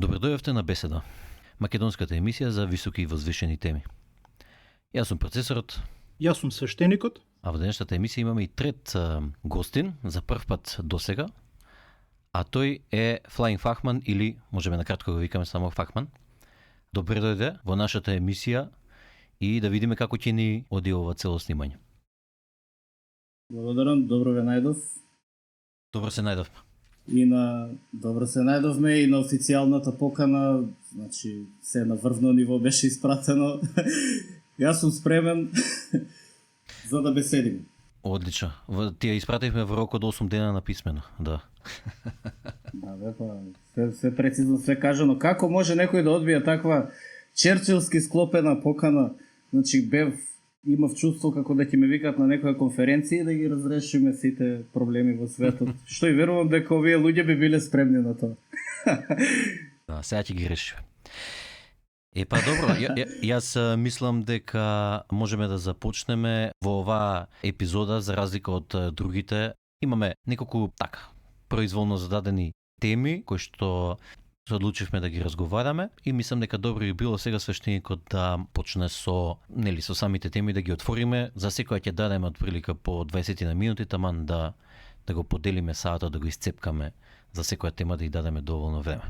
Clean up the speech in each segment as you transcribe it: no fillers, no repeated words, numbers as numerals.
Добро дојавте на Беседа, македонската емисија за високи и возвишени теми. Јас сум процесорот, Јас сум свештеникот. а во денешната емисија имаме и трет гостин за прв пат досега, а тој е Flying Fachman или можеме на кратко го викаме само Фахман. Добре дојде во нашата емисија и да видиме како ќе ни оди ова цело снимање. Благодарам, добро ве најдов. Добро се најдовме. Добро се најдовме и на официјалната покана, значи се на врвно ниво беше испратено. Јас сум спремен за да беседиме. Одлично. Тие испративме во рок од 8 дена на писмено, да. Да, бе, па, се прецизно се кажано. Како може некој да одбие таква черчилски склопена покана? Значи, имав чувство како да ќе ме викат на некоја конференција и да ги разрешиме сите проблеми во светот. Што и верувам дека овие луѓе би биле спремни на тоа. Да, сега ќе ги решиме. Па добро, јас мислам дека можеме да започнеме во оваа епизода, за разлика од другите. Имаме неколку произволно зададени теми кои што се одлучивме да ги разговараме и мислам дека добро би било сега свештеникот да почне со самите теми, да ги отвориме. За секоја ќе дадеме отприлика по 20 на минути, таман да го поделиме саата, да го исцепкаме за секоја тема, да ја дадеме доволно време.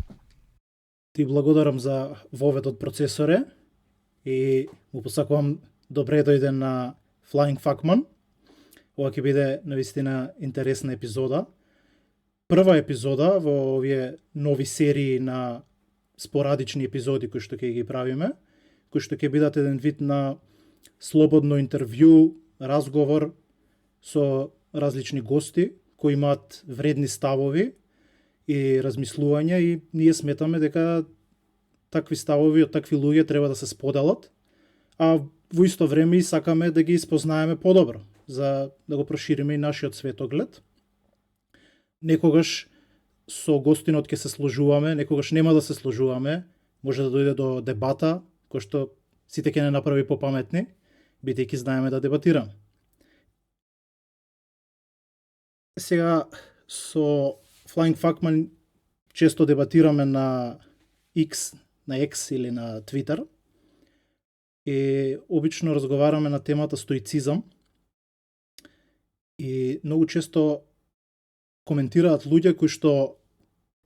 Ти благодарам за воведот, процесоре, и му посакувам добре дојде на Flying Fachman. Ова ќе биде навистина интересна епизода. Прва епизода во овие нови серии на спорадични епизоди кои што ќе ги правиме, кои што ќе бидат еден вид на слободно интервју, разговор со различни гости кои имаат вредни ставови и размислувања, и ние сметаме дека такви ставови од такви луѓе треба да се споделат, а во исто време и сакаме да ги спознаеме подобро, за да го прошириме и нашиот светоглед. Некогаш со гостинот ќе се сложуваме, некогаш нема да се сложуваме, може да дојде до дебата, кој што сите ќе не направи попаметни, бидејќи знаеме да дебатираме. Сега со Flying Fachman често дебатираме на X или на Twitter и обично разговараме на темата стоицизам, и многу често коментираат луѓе кои што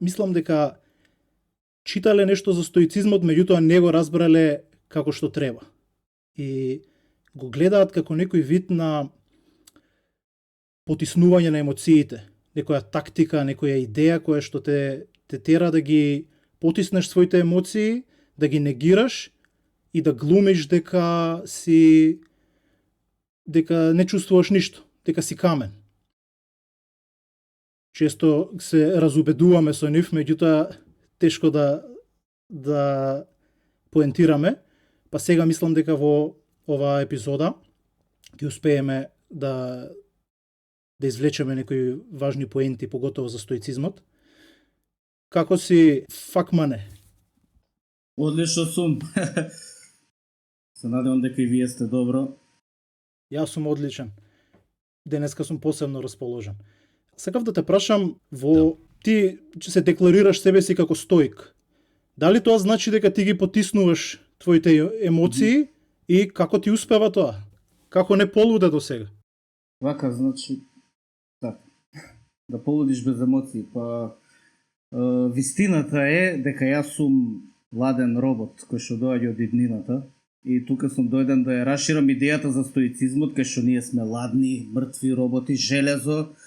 мислам дека читале нешто за стоицизмот, меѓутоа не го разбрале како што треба. И го гледаат како некој вид на потиснување на емоциите, некоја тактика, некоја идеја која што те тера да ги потиснеш своите емоции, да ги негираш и да глумиш дека не чувствуваш ништо, дека си камен. Често се разубедуваме со нив, меѓутоа тешко да поентираме, па сега мислам дека во оваа епизода ќе успееме да извлечеме некои важни поенти, поготово за стоицизмот. Како си, Факмане? Одлично сум. Се надевам дека и вие сте добро. Јас сум одличен. Денеска сум посебно расположен. Сакав да те прашам, ти се декларираш себе си како стоик. Дали тоа значи дека ти ги потиснуваш твоите емоции и како ти успева тоа? Како не полуде до сега? Вака, значи, така, да полудиш без емоции. Па, вистината е дека јас сум ладен робот кој што доаѓа од иднината и тука сум дојден да ја расширам идејата за стоицизмот, кај што ние сме ладни, мртви роботи, железо,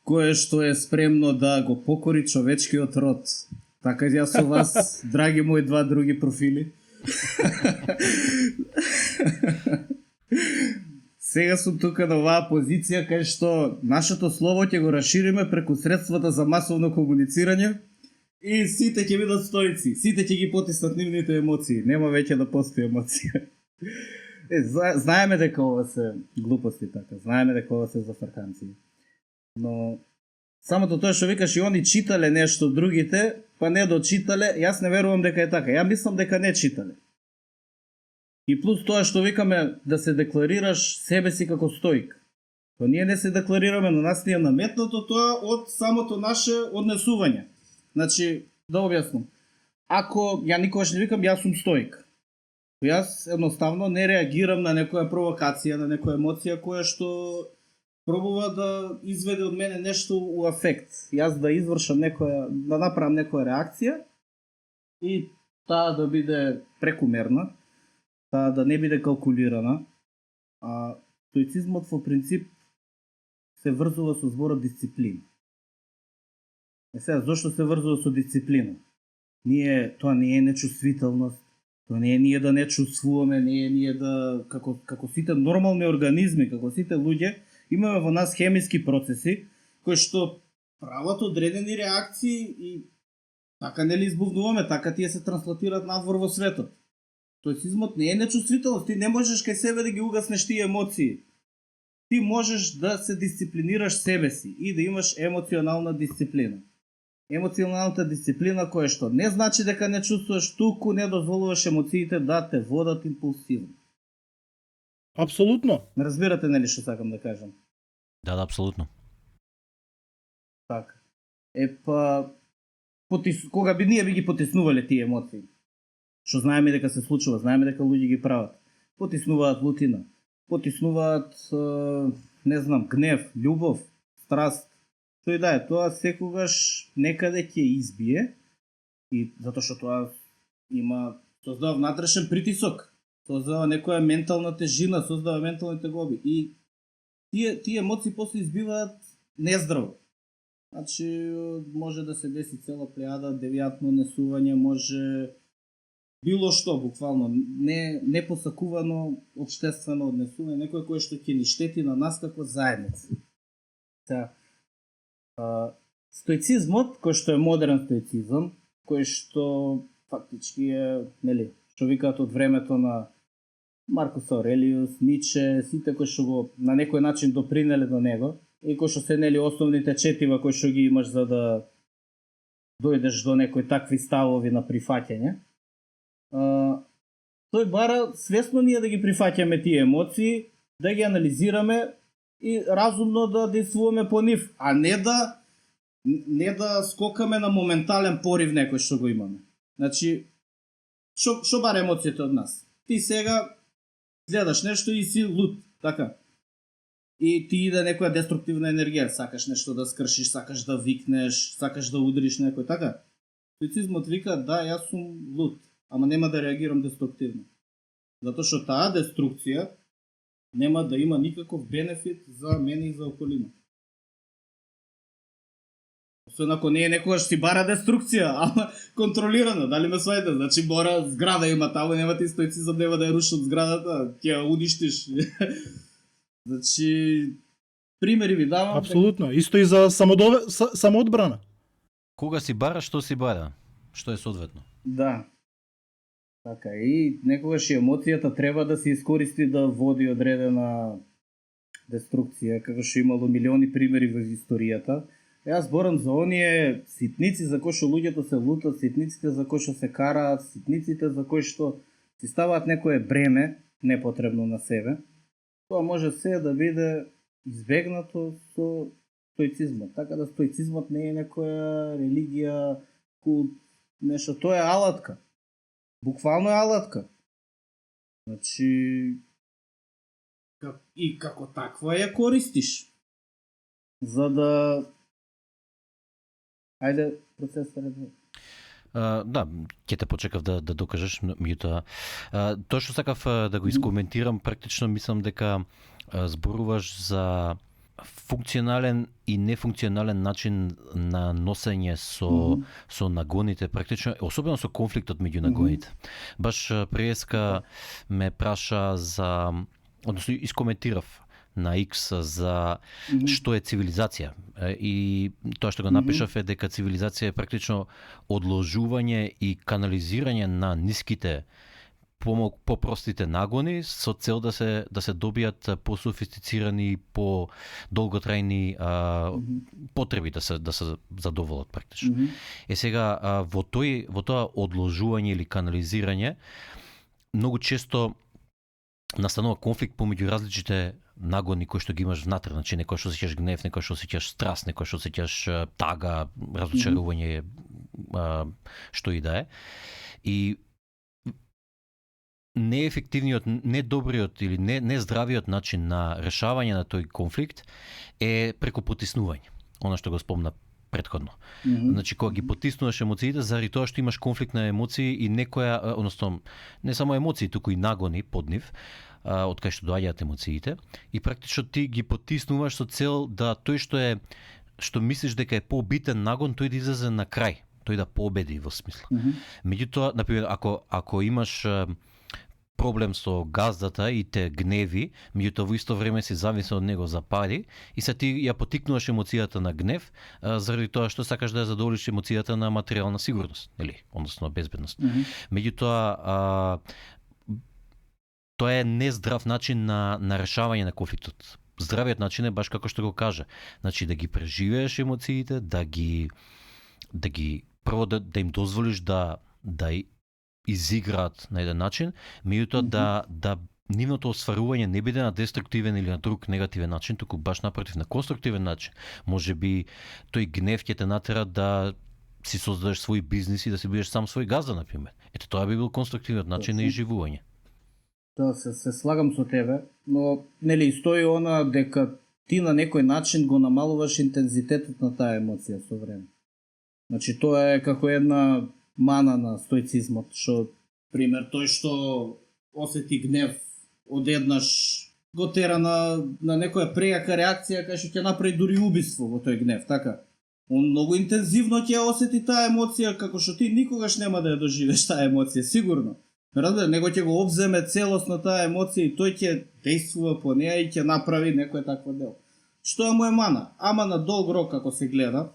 кое што е спремно да го покори човечкиот род. Така јас со вас, драги мои два други профили. Сега сум тука на оваа позиција кај што нашето слово ќе го расшириме преку средствата за масовно комуницирање и сите ќе бидат стоици, сите ќе ги потиснат нивните емоции, нема веќе да постои емоција. Знаеме дека ова се глупости така, знаеме дека ова се зафрканци. Но самото тоа што викаш и они читале нешто другите, па не дочитале, јас не верувам дека е така. Ја мислам дека не читале. И плюс тоа што викаме да се декларираш себе си како стоик. Па ние не се декларираме, на нас ни е наметнато тоа од самото наше однесување. Значи, да објаснам. ако ја никогаш не викам јас сум стоик. Јас едноставно не реагирам на некоја провокација, на некоја емоција која што пробува да изведе од мене нешто у афект. Јас да извршам да направам некоја реакција и таа да биде прекумерна, таа да не биде калкулирана. А стоицизмот во принцип се врзува со зборот дисциплина. Сега, зошто се врзува со дисциплина? Тоа не е нечувствителност, тоа не е ние да не чувствуваме, не е ние да, како сите нормални организми, како сите луѓе, имаме во нас хемиски процеси, кои што прават одредени реакции и така нели избувнуваме, така тие се транслатираат надвор во светот. Стоицизмот не е нечувствителност, ти не можеш кај себе да ги угаснеш тие емоции. Ти можеш да се дисциплинираш себе си и да имаш емоционална дисциплина. Емоционалната дисциплина која што не значи дека не чувствуваш, туку не дозволуваш емоциите да те водат импулсивно. Апсолутно. Не разбирате нели што сакам да кажам? Да, апсолутно. Така. Кога ние би ги потиснувале тие емоции? Што знаеме дека се случува, знаеме дека луѓе ги прават. Потиснуваат лутина, потиснуваат, не знам, гнев, љубов, страст. Што и да е, тоа секогаш некаде ќе избие и затоа што тоа создава внатрешен притисок, создава некоја ментална тежина, создава ментални тегоби и тие емоции после избиваат нездраво. Значи може да се деси цела плејада девијатно однесување, може било што, буквално, не посакувано општествено однесување, некој кој што ќе ни штети на нас како заедница. Стоицизмот, кој што е модерен стоицизам, кој што фактички е, нели, што викаат од времето на Маркус Аурелиус, Ниче, сите кои што го на некој начин допринеле до него, и кои што се нели основните четива кои што ги имаш за да дојдеш до некои такви ставови на прифаќање. Тој бара свесно ние да ги прифаќаме тие емоции, да ги анализираме и разумно да действуваме по нив, а не да скокаме на моментален порив некој што го имаме. Значи, што бара емоцијата од нас? Ти сега гледаш нешто и си лут, така. И ти иде некоја деструктивна енергија, сакаш нешто да скршиш, сакаш да викнеш, сакаш да удриш некој, така. Стоицизмот вика, да, јас сум лут, ама нема да реагирам деструктивно. Затоа што таа деструкција нема да има никаков бенефит за мене и за околина. Освен ако не е некогаш си бара деструкција, ама контролирано, дали ме свајате? Значи мора зграда има таму, нема ти стоицизам, нема да ја рушат зградата, ќе ја уништиш. Значи, примери ви давам. Апсолутно, исто и за самоодбрана. Кога си бара, што си бара? Што е соодветно? Да. Така, и некогаш и емоцијата треба да се искористи да води одредена деструкција, како што имало милиони примери во историјата. Јас зборам за оние ситници за кои што луѓето се лутат, ситниците за кои што се караат, ситниците за кои што си ставаат некое бреме непотребно на себе. Тоа може се да биде избегнато со стоицизмот. Така да стоицизмот не е некоја религија, култ, нешто, тоа е алатка. Буквално е алатка. Значи, и како таква ја користиш. За да... Ајде, процесоре. Да, ќе те почекав да докажеш, меѓутоа тоа што сакав да го искоментирам, практично мислам дека зборуваш за функционален и нефункционален начин на носење со нагоните, практично, особено со конфликтот меѓу нагоните. Баш преска ме праша за, односно искоментирав на X за што е цивилизација. И тоа што го напишав е дека цивилизација е практично одложување и канализирање на ниските по-простите нагони со цел да се добијат по-софистицирани, по-долготрајни потреби да се задоволат практично. Сега во тоа одложување или канализирање многу често настанува конфликт помеѓу различните нагони кои што ги имаш внатре, значи некој што сеќаш гнев, некој што сеќаш страст, некој што сеќаш тага, разочарување, што и да е. И неефективниот, недобриот или нездравиот начин на решавање на тој конфликт е преку потиснување. Она што го спомна претходно. Значи, кога ги потиснуваш емоциите, заради тоа што имаш конфликт на емоции и некоја, односно, не само емоции, туку и нагони под нив, од кај што доаѓаат емоциите, и практично ти ги потиснуваш со цел да тој што мислиш дека е побитен нагон, тој да излезе на крај, тој да победи во смисла. Меѓутоа, например, ако имаш проблем со газдата и те гневи, меѓутоа во исто време си зависен од него за пари, и се ти ја потикнуваш емоцијата на гнев заради тоа што сакаш да ја задоволиш емоцијата на материјална сигурност, или односно безбедност. Меѓутоа, тоа е нездрав начин на решавање на конфликтот. Здравиот начин е баш како што го кажа, значи да ги преживееш емоциите, да ги прво да им дозволиш да изиграат на еден начин, меѓутоа да нивното осварување не биде на деструктивен или на друг негативен начин, туку баш напротив, на конструктивен начин. Може би тој гнев ќе те натера да си создадеш свој бизнис и да си бидеш сам свој газда, например. Ето тоа би бил конструктивниот начин на изживување. Да, се слагам со тебе, но нели стои она дека ти на некој начин го намалуваш интензитетот на таа емоција со време. Значи тоа е како една мана на стоицизмот, што пример тој што осети гнев одеднаш го тера на некоја прејака реакција кај што ќе направи дури убиство во тој гнев, така. Он многу интензивно ќе осети таа емоција како што ти никогаш нема да ја доживеш таа емоција, сигурно. Разбира, него ќе го обземе целосно таа емоција и тој ќе действува по неа и ќе направи некој такво дело. Што му е мана? Ама на долг рок ако се гледа,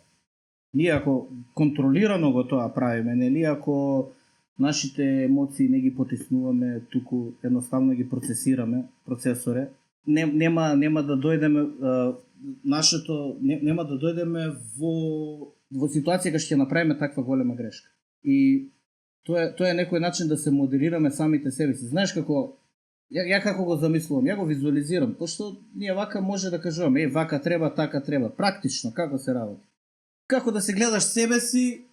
ние ако контролирано го тоа правиме, нели, ако нашите емоции не ги потиснуваме, туку едноставно ги процесираме, процесоре, нема да дојдеме нема да дојдеме во ситуација кај што ќе направиме таква голема грешка. И тоа е некој начин да се моделираме самите себе си. Знаеш како ја како го замислувам, ја го визуализирам, пошто ние вака може да кажуваме, вака треба, така треба, практично како се работи. Како да се гледаш себе си,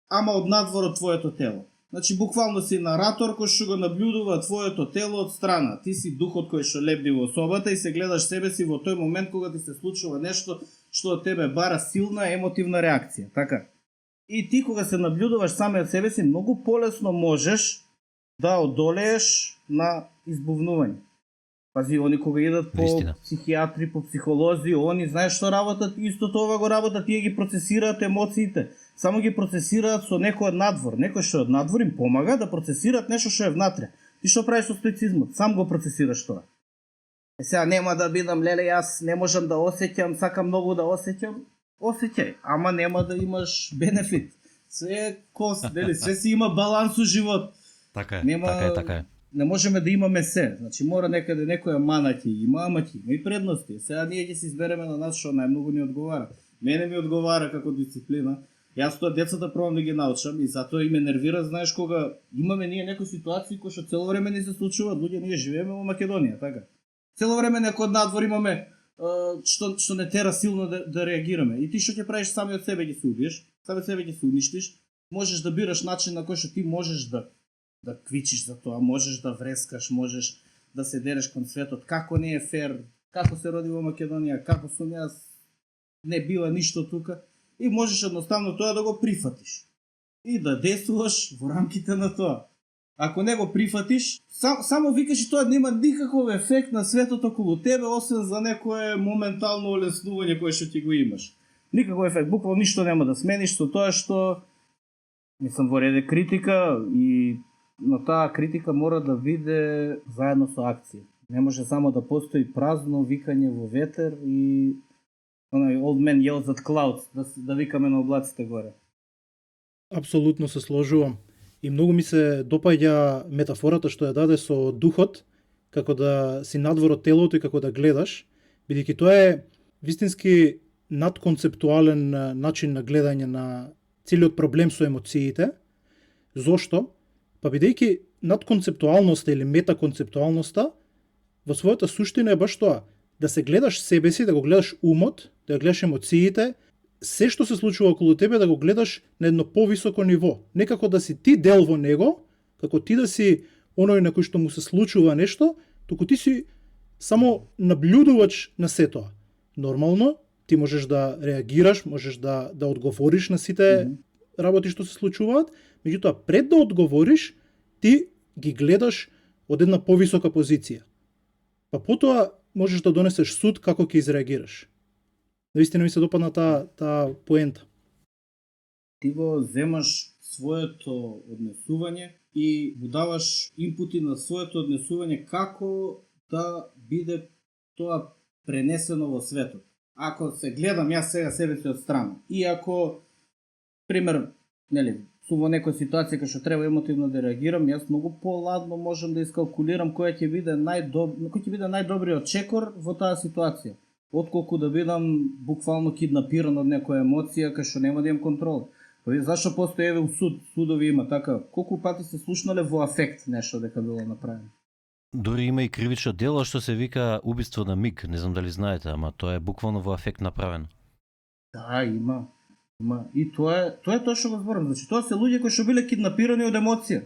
ама од надвор од твоето тело. Значи, буквално си наратор кој што го наблюдува твоето тело од страна. Ти си духот кој што лебди во собата и се гледаш себе си во тој момент кога ти се случува нешто што од тебе бара силна емотивна реакција. Така. И ти кога се наблюдуваш саме од себе си, многу полесно можеш да одолееш на избувнување. Пази, они кога идат по психијатри, по психолози, они знаеш што работат, исто тоа го работат, тие ги процесираат емоциите. Само ги процесираат со некој од надвор. Некој што од надвор им помага да процесираат нешто што е внатре. Ти што правиш со стоицизмот? Сам го процесираш тоа. Сега нема да бидам, леле, јас не можам да осеќам, сакам многу да осеќам. Осеќај, ама нема да имаш бенефит. Се е кост, дели, се си има баланс у живот. Така е, така е. Не можеме да имаме се. Значи мора некаде некоја мана ќе има, ама ќе има и предности. Сега ние ќе се избереме на нас што најмногу ни одговара. Мене ми одговара како дисциплина. Јас тоа децата пробам да ги научам и затоа и ме нервира, знаеш, кога имаме ние некои ситуации кои што цело време ни се случуваат, луѓе, ние живееме во Македонија, така. Цело време некој од надвор имаме што не тера силно да реагираме. И ти што ќе правиш, сами од себе ги се убиеш, сами од себе ги се уништиш, можеш да бираш начин на кој што ти можеш да квичиш за тоа, можеш да врескаш, можеш да се дереш кон светот, како не е фер, како се роди во Македонија, како сум јас, не бива ништо тука, и можеш едноставно тоа да го прифатиш и да действуваш во рамките на тоа. Ако не го прифатиш, само викаш и тоа нема никаков ефект на светот околу тебе, освен за некое моментално олеснување кое што ти го имаш. Никаков ефект, буквално ништо нема да смениш со тоа што мислам во ред е критика и но таа критика мора да биде заедно со акција. Не може само да постои празно викање во ветер и old man yells at clouds, да викаме на облаците горе. Апсолутно се сложувам. И многу ми се допаѓа метафората што ја даде со духот, како да си надвор од телото и како да гледаш, бидејќи тоа е вистински надконцептуален начин на гледање на целиот проблем со емоциите. Зошто? Па бидејќи надконцептуалноста или метаконцептуалноста во својата суштина е баш тоа, да се гледаш себе си, да го гледаш умот, да го гледаш емоциите се што се случува околу тебе да го гледаш на едно повисоко ниво. Некако да си ти дел во него, како ти да си оној на кој што му се случува нешто, туку ти си само наблюдувач на сето. Нормално, ти можеш да реагираш, можеш да одговориш на сите работи што се случуваат, меѓутоа пред да одговориш, ти ги гледаш од една повисока позиција. Па потоа можеш да донесеш суд како ќе изреагираш. Наистина ми се допадна таа поента. Ти го земаш своето однесување и му даваш инпути на своето однесување како да биде тоа пренесено во светот. Ако се гледам јас сега себе си од страна и ако, пример, нели, сум во некоја ситуација кај што треба емотивно да реагирам, јас многу поладно можам да искалкулирам кој ќе биде најдобриот чекор во таа ситуација, отколку да бидам буквално киднапиран од некоја емоција кај што нема да имам контрол. Зашто постои еве судови има така, колку пати се слушнале во афект нешто дека било направено. Дори има и кривично дело што се вика убиство на миг, не знам дали знаете, ама тоа е буквално во афект направено. Да, има. И тоа е тоа што го зборам. Значи, тоа се луѓе кои што биле киднапирани од емоција.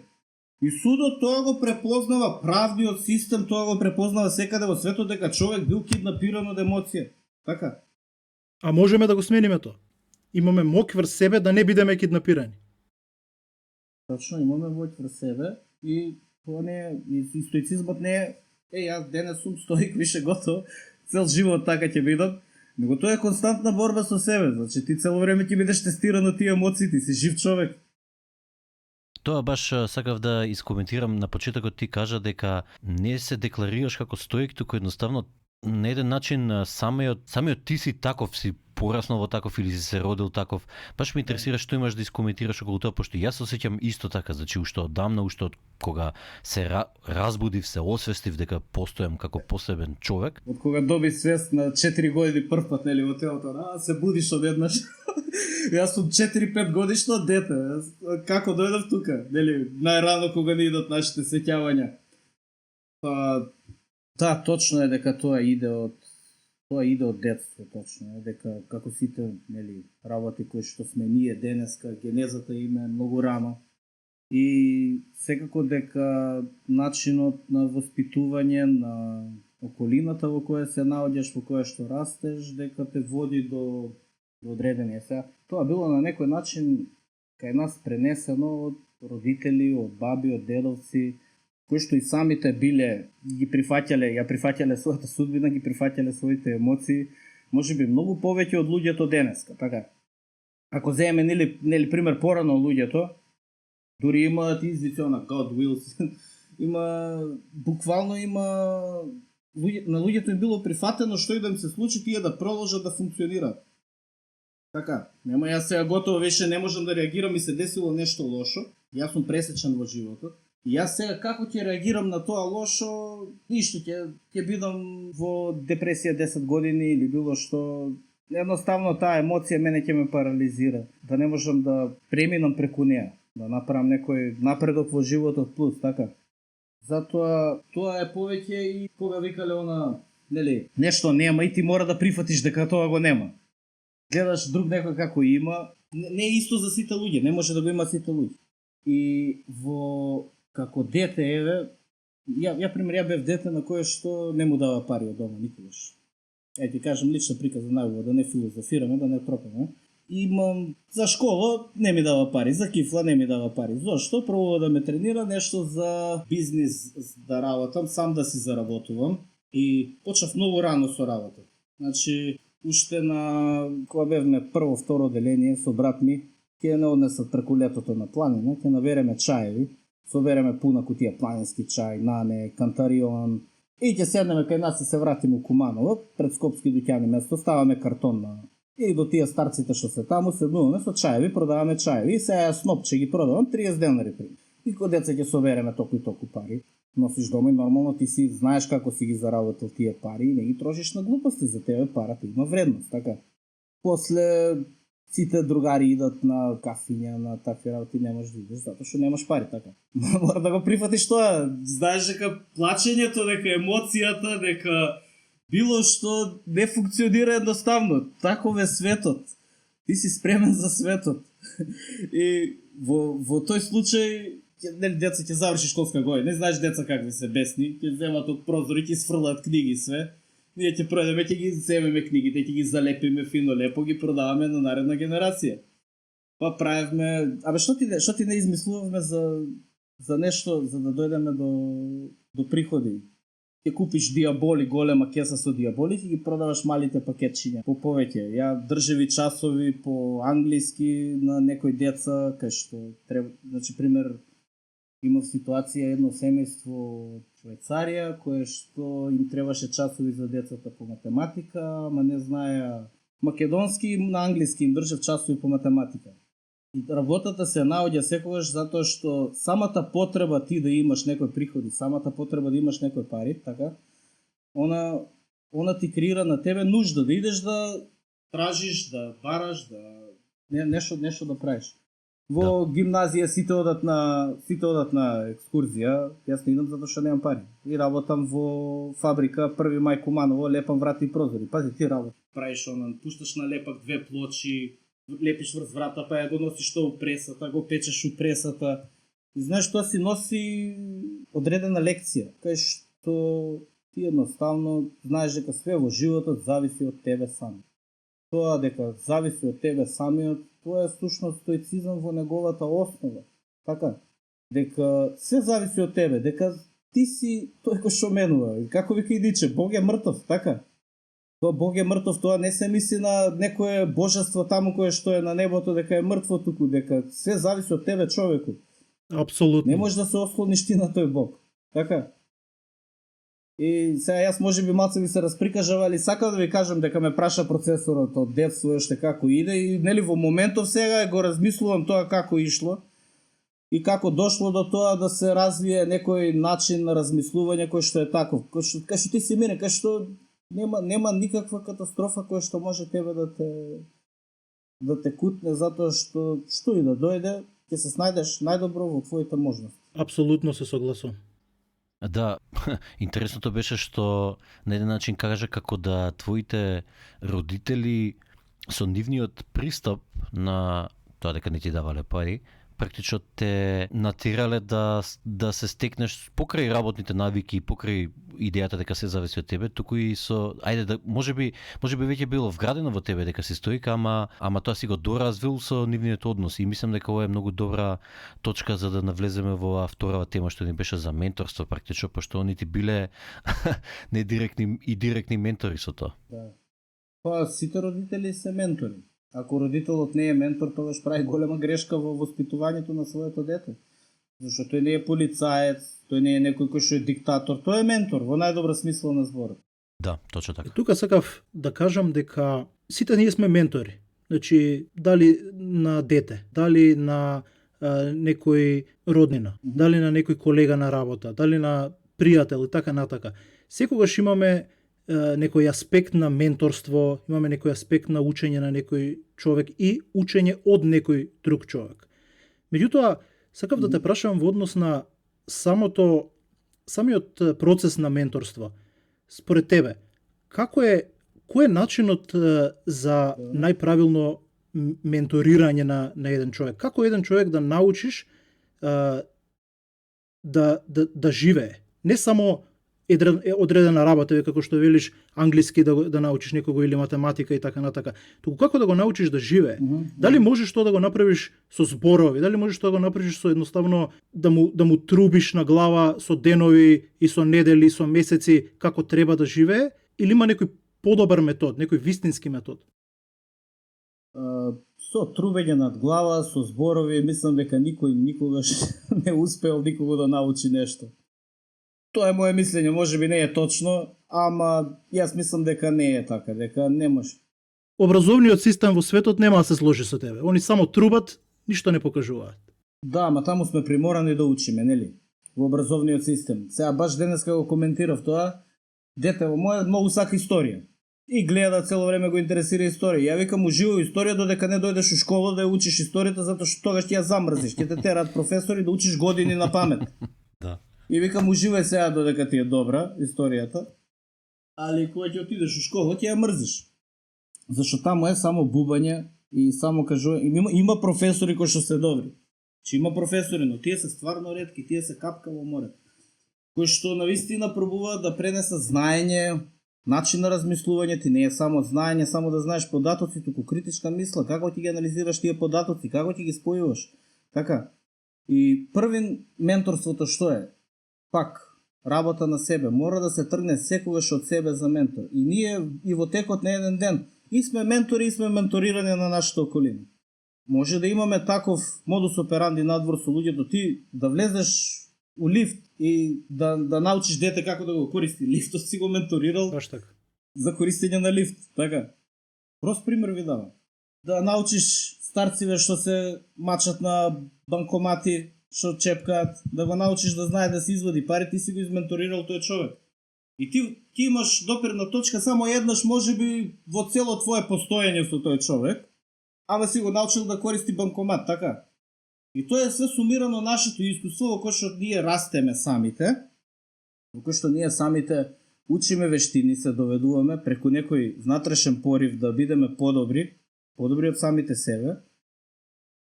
И судот тоа го препознава, правниот систем тоа го препознава секаде во светот дека човек бил киднапиран од емоција. Така? А можеме да го смениме тоа. Имаме моќ врз себе да не бидеме киднапирани. Точно, имаме моќ врз себе и тоа не е, и стоицизмот не е, јас денес сум стоик, више готово, цел живот така ќе бидам, него тоа е константна борба со себе, значи ти цело време ќе бидеш тестиран од тие емоции, ти си жив човек. Тоа баш сакав да искоментирам на почетокот, ти кажа дека не се декларираш како стоик, туку едноставно на еден начин самиот ти си таков, си пораснал во таков или си се родил таков. Баш ме интересира што имаш да искоментираш околу тоа, пошто јас се осеќам исто така, значи уште одамна, уште од кога се разбудив, се освестив дека постојам како посебен човек. Од кога доби свест на 4 години прв пат, нели, во телото, се будиш одеднаш. Јас сум 4-5 годишно дете. Како дојдов тука? Нели, најрано кога не идат нашите сеќавања. Па да, точно е дека тоа иде од детство, точно е дека како сите, нели, работи кои што сме ние денеска, генезата им е многу рана. И секако дека начинот на воспитување, на околината во која се наоѓаш, во која што растеш, дека те води до одредени сега. Тоа било на некој начин кај нас пренесено од родители, од баби, од дедовци, кои што и самите биле, ја прифаќале својата судбина, ги прифаќале своите емоции, можеби многу повеќе од луѓето денеска, така. Ако земеме нели пример порано луѓето, дури имаат извици на God wills. Буквално на луѓето им било прифатено што и да им се случи, тие да продолжат да функционираат. Така, нема јас сега готово веќе не можам да реагирам и се десило нешто лошо. Јас сум пресечен во животот. И јас сега како ќе реагирам на тоа лошо, ништо ќе бидам во депресија 10 години или било што. Едноставно таа емоција мене ќе ме парализира, да не можам да преминам преку неа, да направам некој напредок во животот плюс, така. Затоа тоа е повеќе и кога викале нели, нешто нема и ти мора да прифатиш дека тоа го нема. Гледаш друг некој како има, не е исто за сите луѓе, не може да го има сите луѓе. И како дете, еве, ја бев дете на кое што не му дава пари од дома никогаш. Ти кажам лична приказна најубаво, да не филозофираме, да не тропаме. Имам за школа не ми дава пари, за кифла не ми дава пари. Зошто? Пробува да ме тренира нешто за бизнис да работам, сам да си заработувам и почнав многу рано со работа. Значи, уште кога бевме прво, второ деление со брат ми, ќе не однесат преку летото на планина, ќе набереме чаеви, собереме пуна кутија планински чај, нане, кантарион, и ќе седнеме кај нас и се вратиме у Куманово, пред скопски дуќани место, ставаме картон и до тие старците што се таму, седнуваме со чаеви, продаваме чаеви, и сега снопче ги продавам 30 денари при. И кога деца ќе собереме толку и толку пари, носиш дома и нормално ти си знаеш како си ги заработил тие пари и не ги трошиш на глупости, за тебе парата има вредност, така. После сите другари идат на кафиња, на такви работи, не можеш да идеш, затоа што немаш пари, така. Мора да го прифатиш тоа, знаеш дека плачењето, дека емоцијата, дека било што не функционира едноставно. Таков е светот. Ти си спремен за светот. И во тој случај, деца ќе заврши школска година, не знаеш деца какви се бесни, ќе земат од прозори, ќе сфрлат книги све. Ние ќе пројдеме, ќе ги земеме книгите, ќе ги залепиме фино лепо, ги продаваме на наредна генерација. Па правевме, што ти не измислувавме за нешто, за да дојдеме до приходи. Ќе купиш диаболи, голема кеса со диаболи и ги продаваш малите пакетчиња по повеќе. Ја држеви часови по англиски на некои деца, кај што треба, значи пример имав ситуација едно семејство од Швајцарија кое што им требаше часови за децата по математика, ама не знаеа македонски, на англиски им држев часови по математика. И работата се наоѓа секогаш затоа што самата потреба ти да имаш некои приходи, самата потреба да имаш некои пари, така, она ти креира на тебе нужда да идеш да тражиш, да бараш, да нешто да правиш. Во гимназија сите одат на екскурзија, јас не идам затоа што немам пари. И работам во фабрика Први мај Куманово, лепам врати и прозори. Пази, ти работа. Правиш пушташ на лепак 2 плочи, лепиш врз врата, па ја го носиш тоа у пресата, го печеш у пресата. И знаеш, тоа си носи одредена лекција, кај што ти едноставно знаеш дека све во животот зависи од тебе сам. Тоа дека зависи од тебе самиот, тоа е всушност стоицизам во неговата основа. Така, дека се зависи од тебе, дека ти си тој кој што менува. И како вика и Диче, Бог е мртов, така? Тоа Бог е мртов, тоа не се мисли на некое божество таму кое што е на небото, дека е мртво туку, дека се зависи од тебе човеку. Апсолутно. Не можеш да се ослониш ти на тој Бог. Така? И сега јас можеби малце ви се расприкажав, али сакам да ви кажам дека ме праша процесорот од детство уште како иде и нели во моментов сега го размислувам тоа како ишло и како дошло до тоа да се развие некој начин на размислување кој што е таков, кај што ти си мине, кај што нема никаква катастрофа која што може тебе да те кутне затоа што и да дојде, ќе се снајдеш најдобро во твоите можности. Апсолутно се согласувам. Да, интересното беше што на еден начин кажа како да твоите родители со нивниот пристап на тоа дека не ти давале пари, практично те натирале да се стекнеш покрај работните навики, покрај идејата дека се зависи од тебе, туку и со можеби веќе било вградено во тебе дека си стоика, ама тоа си го доразвил со нивниот однос и мислам дека ова е многу добра точка за да навлеземе во вторава тема што ни беше за менторство практично, пошто они ти биле не директни и директни ментори со тоа. Да. Па сите родители се ментори. Ако родителот не е ментор, тогаш прави голема грешка во воспитувањето на своето дете. Зашто тој не е полицаец, тој не е некој кој што е диктатор, тој е ментор во најдобра смисла на зборот. Да, точно така. Тука сакав да кажам дека сите ние сме ментори. Значи, дали на дете, дали на некој роднина, дали на некој колега на работа, дали на пријател и така натака. Секогаш имаме некој аспект на менторство, имаме некој аспект на учење на некој човек и учење од некој друг човек. Меѓутоа, сакав да те прашам во однос на самиот процес на менторство. Според тебе, кој е начинот за најправилно менторирање на еден човек? Како еден човек да научиш да живее? Не само одредена работа, како што велиш англиски да научиш некого или математика и така натака. Туку како да го научиш да живее? Дали можеш тоа да го направиш со зборови? Дали можеш тоа да го направиш со едноставно да му трубиш на глава со денови и со недели, со месеци како треба да живее? Или има некој подобар метод, некој вистински метод? Со трубење над глава, со зборови, мислам дека никој никогаш не успеал никого да научи нешто. Тоа е мое мислење, можеби не е точно, ама јас мислам дека не е така, дека не може. Образовниот систем во светот нема да се сложи со тебе. Они само трубат, ништо не покажуваат. Да, ама таму сме приморани да учиме, нели? Во образовниот систем. Сега баш денеска го коментирав тоа, дете во моја многу сака историја. И гледа цело време го интересира историја. Ја викам уживо историја додека не дојдеш у школа да ја учиш историјата, затоа што тогаш ќе ја замрзиш, ќе те терат професори да учиш години на памет. Да. И викам уживај сега додека ти е добра историјата, али кога ќе отидеш у школа ќе ја мрзиш. Зашто таму е само бубање И само кажувам, има професори кои што се добри. Че има професори, но тие се стварно ретки, тие се капка во море. Кои што навистина пробуваат да пренесат знаење, начин на размислување, ти не е само знаење, само да знаеш податоци, туку критичка мисла, како ти ги анализираш тие податоци, како ти ги спојуваш. Така. И први менторството што е? Пак, работа на себе. Мора да се тргне секогаш од себе за ментор. И ние и во текот на еден ден и сме ментори, и сме менторирани на нашата околина. Може да имаме таков модус операнди надвор со луѓето, ти да влезеш у лифт и да научиш дете како да го користи лифтот, си го менторирал Баш така. за користење на лифт, така. Прост пример ви давам. Да научиш старциве што се мачат на банкомати, што чепкаат, да го научиш да знае да се извади пари, ти си го изменторирал тој човек. И ти имаш допирна точка само еднаш, можеби во цело твое постоење со тој човек, ама си го научил да користи банкомат, така. И тоа е све сумирано нашето искуство во кое што ние растеме самите, во кое што ние самите учиме вештини, се доведуваме преку некој внатрешен порив да бидеме подобри од самите себе.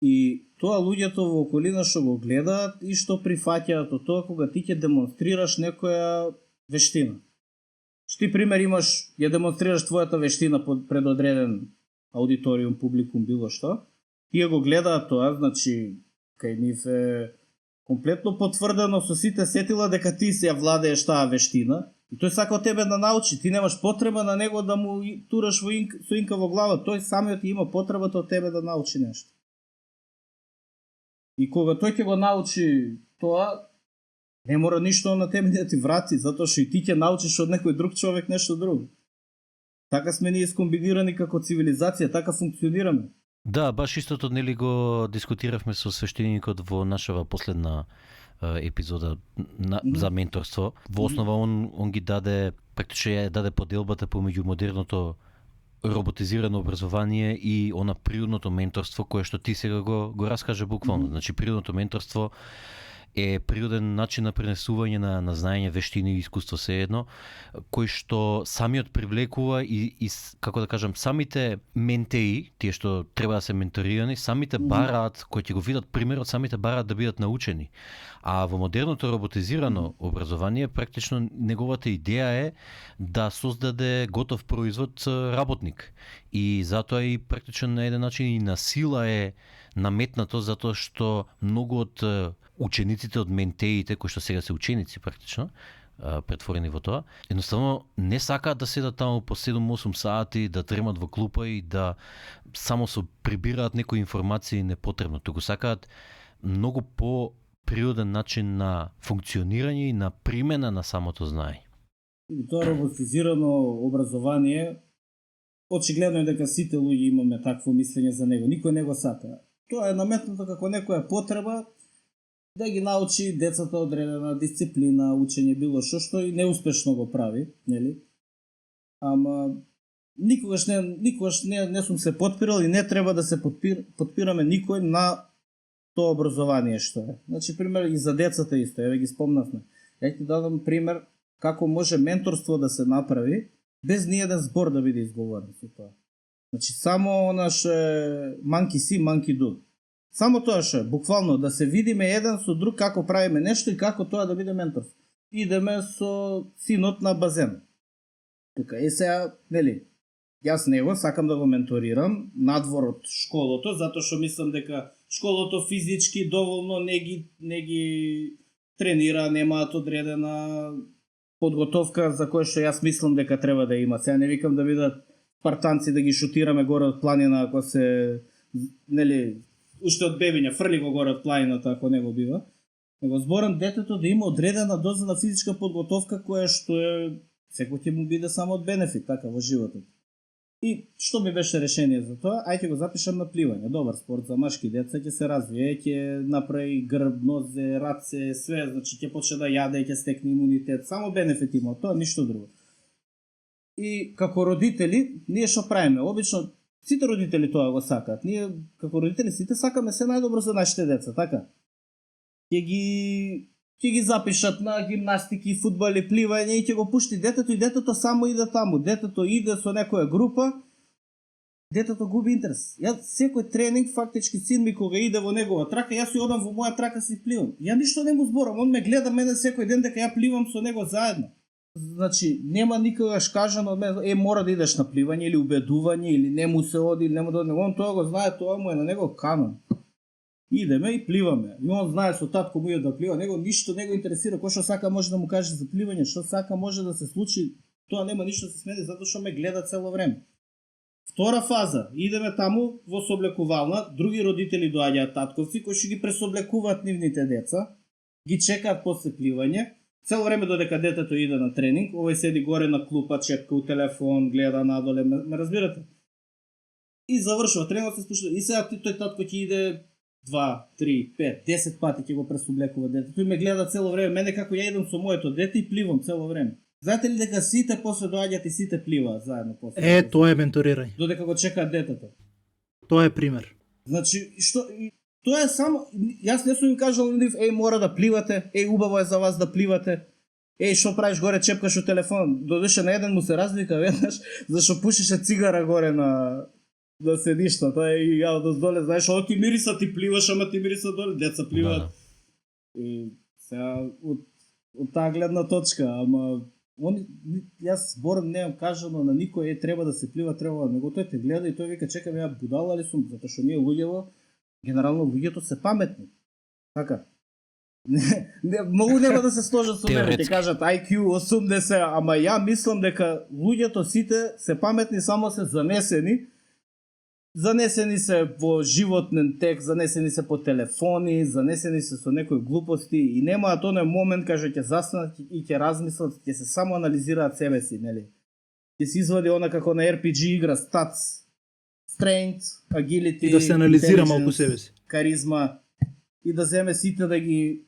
И тоа луѓето во околина што го гледаат и што прифаќаат од тоа кога ти ќе демонстрираш некоја вештина. Ти пример имаш, ја демонстрираш твојата вештина пред одреден аудиториум, публикум, било што, тие го гледаат тоа, значи кај нив е комплетно потврдено со сите сетила дека ти се ја владееш таа вештина и тој сака од тебе да научи, ти немаш потреба на него да му тураш со инка во глава, тој самиот има потребата од тебе да научи нешто. И кога тој ќе го научи тоа, не мора ништо на тебе да ти врати, затоа што и ти ќе научиш од некој друг човек нешто друго. Така сме ние скомбинирани како цивилизација, така функционираме. Да, баш истото нели го дискутиравме со свештеникот во нашава последна епизода за менторство. Во основа он ги даде, практично ја даде поделбата помеѓу модерното роботизирано образование и она природното менторство кое што ти сега го раскаже буквално. Значи природното менторство е природен начин на пренесување на знаење, вештини и искуство sejedno, кој што самиот привлекува и како да кажам, самите ментеи, тие што треба да се менторирани, самите бараат, кои ќе го видат примерот, самите бараат да бидат научени. А во модерното роботизирано образование, практично неговата идеја е да создаде готов производ работник. И затоа и практично на еден начин и на сила е наметнато, затоа што многу од учениците, од ментеите, кои што сега се ученици практично, претворени во тоа, едноставно не сакаат да седат таму по 7-8 сати, да тремат во клупа и да само се прибираат некои информации непотребно. Туку сакаат многу по природен начин на функционирање и на примена на самото знаење. И тоа роботизирано образование, очигледно е дека сите луѓе имаме такво мислење за него. Никој не го сака. Тоа е наметнато како некоја потреба да ги научи децата одредена дисциплина, учење, било што и неуспешно го прави, нели? Ама никогаш не сум се подпирал и не треба да се подпираме никој на тоа образование што е. Значи, пример и за децата исто, еве ги спомнавме. Ја ти дадам пример како може менторство да се направи без ниеден збор да биде изговорен со тоа. Значи, само наш monkey see, monkey do. Само тоа што е, буквално да се видиме еден со друг како правиме нешто и како тоа да биде менторство. Идеме со синот на базен. Тука е сега, нели, јас него сакам да го менторирам надвор од школото, затоа што мислам дека школото физички доволно не ги тренира, немаат одредена подготовка за која што јас мислам дека треба да има. Сега не викам да бидат спартанци да ги шутираме горе од планина ако се, нели, уште од бебиња, фрли го горе од планината ако не го бива. Него зборам детето да има одредена доза на физичка подготовка која што е секој ќе му биде само од бенефит така во животот. И што ми беше решение за тоа? Ајде го запишам на пливање. Добар спорт за машки деца, ќе се развие, ќе направи грб, нозе, раце, све, значи ќе почне да јаде, ќе стекне имунитет, само бенефит има тоа, ништо друго. И како родители, ние што правиме? Обично сите родители тоа го сакаат. Ние како родители сите сакаме се најдобро за нашите деца, така? Ќе ги запишат на гимнастики, фудбали, пливање и ќе го пушти детето и детето само иде таму. Детето иде со некоја група, детето губи интерес. Јас секој тренинг фактички син ми кога иде во негова трака, јас ја одам во моја трака си пливам. Ја ништо не му зборам, он ме гледа мене секој ден дека ја пливам со него заедно. Значи, нема никогаш кажано од мене, мора да идеш на пливање или убедување или не му се оди или нема да оди. Он тоа го знае, тоа му е на него канон. Идеме и пливаме. И он знае со татко му да плива, него ништо не го интересира, кој што сака може да му каже за пливање, што сака може да се случи, тоа нема ништо да се смени затоа што ме гледа цело време. Втора фаза, идеме таму во соблекувална, други родители доаѓаат татковци кои ќе ги пресоблекуваат нивните деца, ги чекаат после пливање. Цело време додека детето иде на тренинг, овој седи горе на клупа, чепка у телефон, гледа надоле, ме разбирате? И завршува тренинг, се спушта. И сега тој татко ќе иде 2, 3, 5, 10 пати ќе го пресоблекува детето и ме гледа цело време, мене како ја идам со моето дете и пливам цело време. Знаете ли дека сите после доаѓаат и сите пливаат заедно после? Тоа е менторирање. Додека го чекаат детето. Тоа е пример. Значи, што тоа е само, јас не сум им кажал на нив, мора да пливате, убаво е за вас да пливате, што правиш горе, чепкаш у телефон. Додеше на еден му се развика веднаш, зашто пушеше цигара горе на седишта, тоа е и ја доздоле, знаеш, ти мириса, ти пливаш, ама ти мириса доле, деца пливаат. И сега, од таа гледна точка, ама јас зборам немам кажано на никој, треба да се плива, треба, него тој те гледа и тој вика, чекам, ја будала ли сум, затоа што ние луѓево, генерално луѓето се паметни. Така. Многу нема да се сложат со мене, ќе кажат IQ 80, ама ја мислам дека луѓето сите се паметни, само се занесени. Занесени се во животен текст, занесени се по телефони, занесени се со некои глупости и немаат оној момент кога ќе застанат и ќе размислат, ќе се само анализираат себе си, нели? Ќе се извади она како на RPG игра stats, strength, agility, и да се анализира малку себе си. Каризма и да земе сите да ги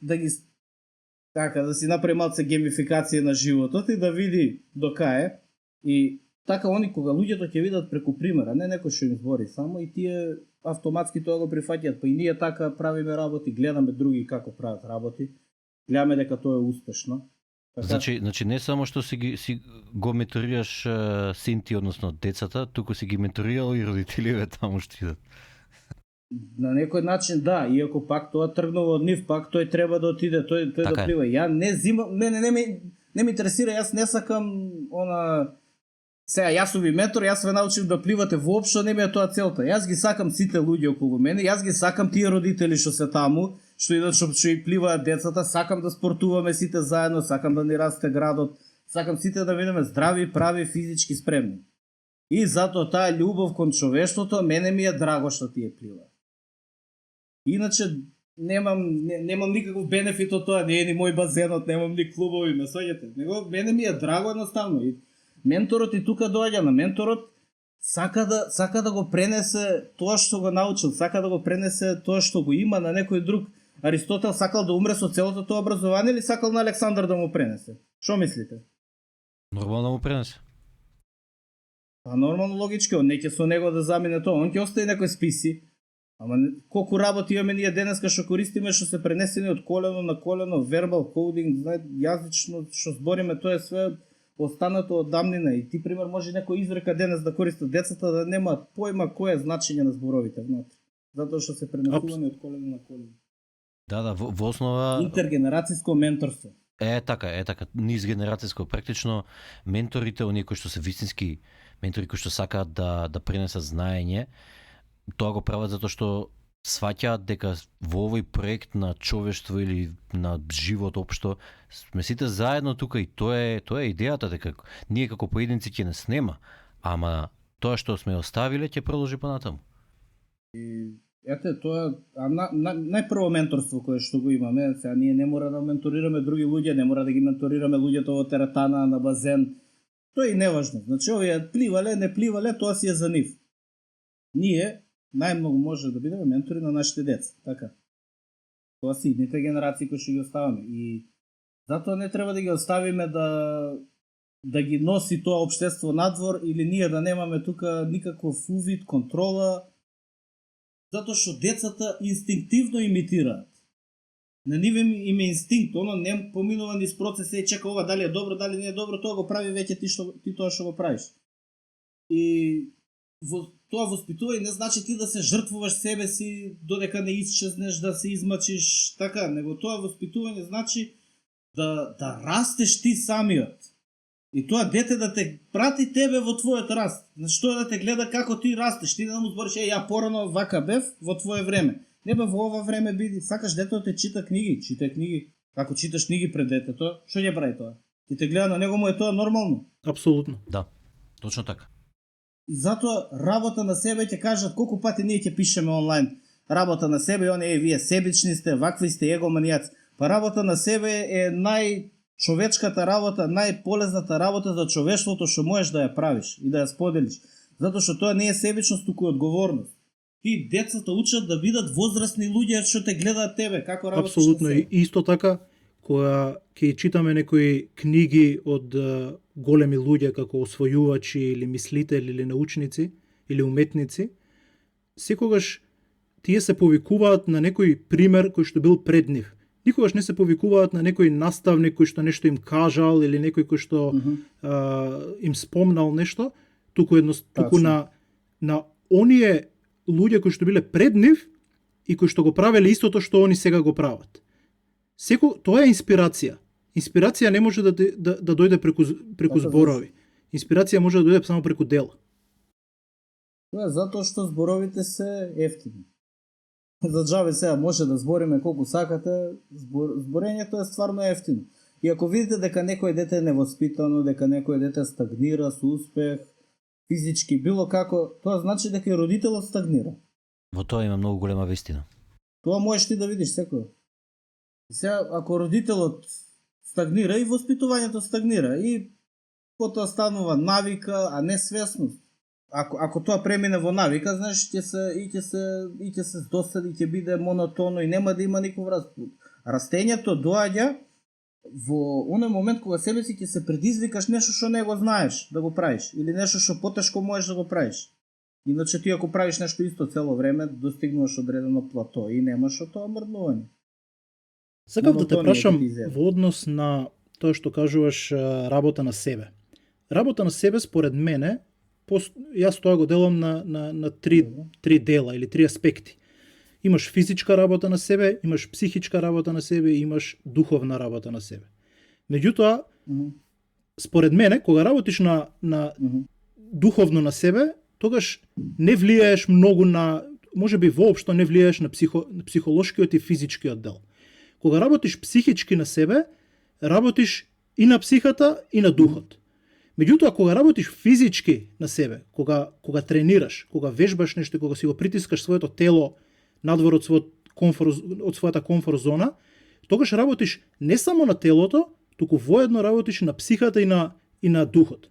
така да си направи малце геймификација на животот и да види до кај е. И така они кога луѓето ќе видат преку примера, не некој што им збори само и тие автоматски тоа го прифаќаат, па и ние така правиме работи, гледаме други како прават работи, гледаме дека тоа е успешно. Така... Значи не само што си го менторираш син ти, односно децата, туку си ги менторирал и родителиве таму што идат. На некој начин да, иако пак тоа тргнува од нив, пак тој треба да отиде, тој така да плива. Ја не зимам, не ме интересира, јас не сакам она. Сега, јас сум ви ментор, јас ве научив да пливате, воопшто не ми е тоа целта. Јас ги сакам сите луѓе околу мене, јас ги сакам тие родители што се таму, што идат што и пливаат децата, сакам да спортуваме сите заедно, сакам да ни расте градот, сакам сите да бидеме здрави, прави, физички спремни. И затоа таа љубов кон човештвото, мене ми е драго што тие пливаат. Иначе немам никаков бенефит од тоа, не е ни мој базенот, немам ни клубови, ме сваѓате. Него мене ми е драго едноставно. И менторот и тука доаѓа на менторот, сака да го пренесе тоа што го научил, сака да го пренесе тоа што го има на некој друг. Аристотел сакал да умре со целото тоа образование или сакал на Александар да му пренесе? Што мислите? Нормално му пренесе. Па нормално, логички, он не ќе со него да замине тоа, он ќе остави некои списи. Ама колку работи имаме ние денеска што користиме, што се пренесени од колено на колено, вербал кодинг, јазично што збориме, тоа е све останато од дамнина. И ти пример може некој изрека денес да користат децата да немаат појма кој е значење на зборовите внатре. Затоа што се пренесувани од колено на колено. Да, во основа интергенерацијско менторство. Така, низгенерацијско. Практично менторите, оние кои што се вистински ментори кои што сакаат да пренесат знаење, тоа го прават затоа што сваќаат дека во овој проект на човештво или на живот општо сме сите заедно тука и тоа е идејата дека ние како поединци ќе не снема, ама тоа што сме оставиле ќе продолжи понатаму. И ете тоа најпрво менторство кое што го имаме, сега ние не мора да менторираме други луѓе, не мора да ги менторираме луѓето во теретана, на базен. Тоа е и неважно. Значи овие пливале, не пливале, тоа си е за нив. Ние најмногу може да бидеме ментори на нашите деца, така. Тоа си идните генерации кои што ги оставаме и затоа не треба да ги оставиме да ги носи тоа општество надвор или ние да немаме тука никаков увид, контрола, затоа што децата инстинктивно имитираат. На нив им е инстинкт, оно не поминува низ процес, чека ова дали е добро, дали не е добро, тоа го прави веќе ти тоа што го правиш. И во тоа воспитување не значи ти да се жртвуваш себе си додека не исчезнеш, да се измачиш, така, него тоа воспитување значи да растеш ти самиот. И тоа дете да те прати тебе во твојот раст. Значи тоа да те гледа како ти растеш, ти да му збориш ја порано вака бев во твое време. Не бе во ова време биди, сакаш детето те чита книги, читай книги. Ако читаш книги пред детето, што ќе прави тоа? Ти те гледа на него, му е тоа нормално. Апсолутно. Да, точно така. И затоа работа на себе ќе кажат колку пати ние ќе пишеме онлайн. Работа на себе, и вие себични сте, вакви сте, егоманијаци. Па работа на себе е човечката работа, најполезната работа за човештвото што можеш да ја правиш и да ја споделиш. Затоа што тоа не е себичност, туку е одговорност. И децата учат да бидат возрастни луѓе што те гледаат тебе, како работиш. Апсолутно. И исто така, кога ќе читаме некои книги од големи луѓе како освојувачи или мислители или научници или уметници, секогаш тие се повикуваат на некој пример кој што бил пред нив. Никогаш не се повикуваат на некој наставник кој што нешто им кажал или некој кој што им спомнал нешто, туку на оние луѓе кои што биле пред нив и кои што го правеле истото што они сега го прават. Тоа е инспирација. Инспирација не може да дојде преку зборови. Инспирација може да дојде само преку дела. Тоа е затоа што зборовите се ефтини. За джабе сега може да збориме колку сакате, зборењето е стварно ефтино. И ако видите дека некој дете е невоспитано, дека некој дете стагнира со успех, физички, било како, тоа значи дека и родителот стагнира. Во тоа има многу голема вистина. Тоа можеш ти да видиш секој. Сега, ако родителот стагнира, и воспитувањето стагнира, и потоа станува навика, а не свесност. Ако тоа премине во навика, знаеш, ќе се здосади, ќе биде монотонно и нема да има никаков распут. Растењето доаѓа во оној момент кога себе си ќе се предизвикаш нешто што не го знаеш да го правиш или нешто што потешко можеш да го правиш. Иначе ти ако правиш нешто исто цело време, достигнуваш одредено плато и немаш од тоа мрднување. Сакав да те прашам во однос на тоа што кажуваш работа на себе. Работа на себе според мене, јас тоа го делам на три дела или три аспекти. Имаш физичка работа на себе, имаш психичка работа на себе и имаш духовна работа на себе. Меѓутоа, според мене, кога работиш на духовно на себе, тогаш не влијаеш многу можеби воопшто не влијаеш на психолошкиот и физичкиот дел. Кога работиш психички на себе, работиш и на психата и на духот. Меѓутоа, кога работиш физички на себе, кога тренираш, кога вежбаш нешто, кога си го притискаш своето тело надвор од својата комфорт зона, тогаш работиш не само на телото, туку воедно работиш на психата и на духот.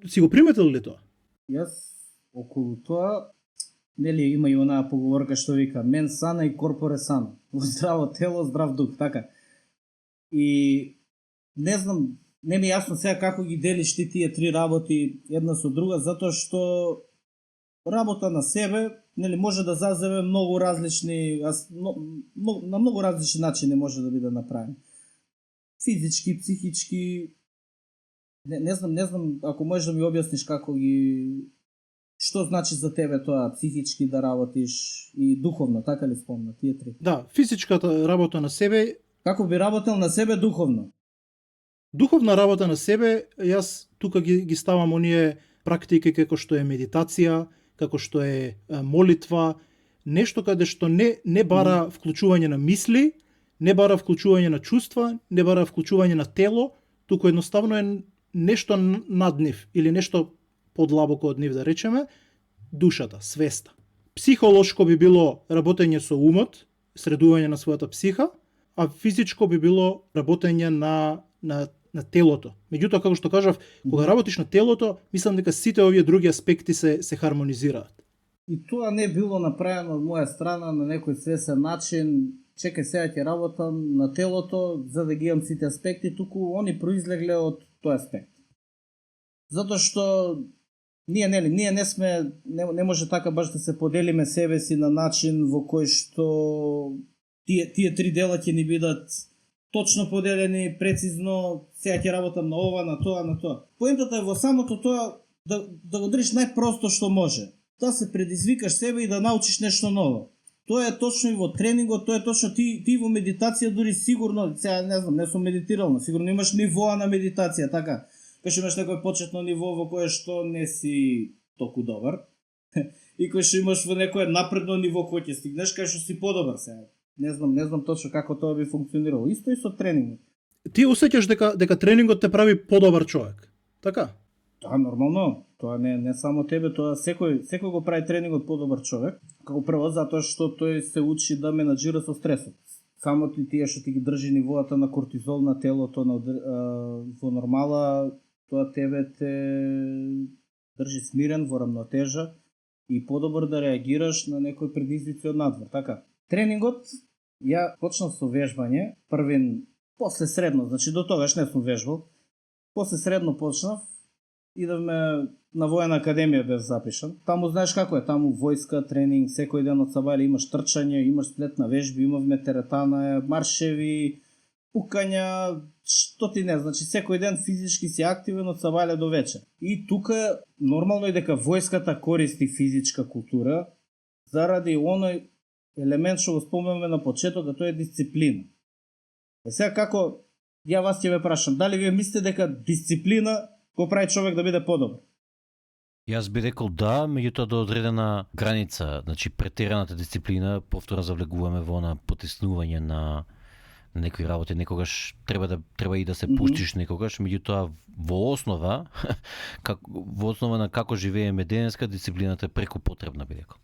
Си го приметил ли тоа? Јас околу тоа, нели има и онаа поговорка што вика мен сана и корпоре сано. Во здраво тело, здрав дух, така. И не знам, не ми е јасно сега како ги делиш ти тие три работи една со друга, затоа што работа на себе, нели може да заземе многу различни, на многу различни начини може да биде направен. Физички, психички, не знам ако можеш да ми објасниш како што значи за тебе тоа психички да работиш и духовно, така ли спомна тие три? Да, физичката работа на себе. Како би работел на себе духовно? Духовна работа на себе, јас тука ги ставам оние практики како што е медитација, како што е молитва, нешто каде што не бара вклучување на мисли, не бара вклучување на чувства, не бара вклучување на тело, туку едноставно е нешто над нив или нешто подлабоко од нив, да речеме, душата, свеста. Психолошко би било работење со умот, средување на својата психа, а физичко би било работење на телото. Меѓутоа, како што кажав, кога работиш на телото, мислам дека сите овие други аспекти се хармонизираат. И тоа не било направено од моја страна на некој свесен начин. Чекај, сега ќе работам на телото за да ги имам сите аспекти, туку они произлегле од тој аспект. Затоа што ние не сме, не може така баш да се поделиме себе си на начин во кој што тие три дела ќе ни бидат точно поделени, прецизно, сега ќе работам на ова, на тоа, на тоа. Поентата е во самото тоа да го држиш најпросто што може. Да се предизвикаш себе и да научиш нешто ново. Тоа е точно и во тренингот, тоа е точно ти во медитација дури сигурно, сега не знам, не сум медитирал, но сигурно имаш нивоа на медитација, така. Кај што имаш некој почетно ниво во кое што не си толку добар. И кај што имаш во некое напредно ниво кое ќе стигнеш кај што си подобар сега. Не знам точно како тоа би функционирало. Исто и со тренингот. Ти осеќаш дека тренингот те прави подобар човек. Така? Да, нормално. Тоа не само тебе, тоа секој го прави тренингот подобар човек. Како прво затоа што тој се учи да менаџира со стресот. Само тие што ти ги држи нивоата на кортизол на телото во нормала, тоа тебе те држи смирен во рамнотежа и подобар да реагираш на некои предизвици од надвор, така. Тренингот ја почнав со вежбање, првин после средно, значи до тогаш не сум вежбал. После средно почнав, идавме на војна академија бев запишан. Таму знаеш како е, таму војска, тренинг, секој ден од сабајле имаш трчање, имаш сплет на вежби, имавме теретана, маршеви, пукања, што ти не, значи секој ден физички си активен од сабајле до вечер. И тука нормално е дека војската користи физичка култура заради оној елемент што го спомнавме на почетокот, тоа е дисциплина. Сега како ја вас ќе ве прашам, дали вие мислите дека дисциплина го прави човек да биде подобар? Јас би рекол да, меѓутоа до одредена граница, значи претераната дисциплина, повторно завлегуваме во на потиснување на некои работи, некогаш треба и да се пуштиш некогаш, меѓутоа во основа на како живееме денеска, дисциплината е преку потребна, би рекол.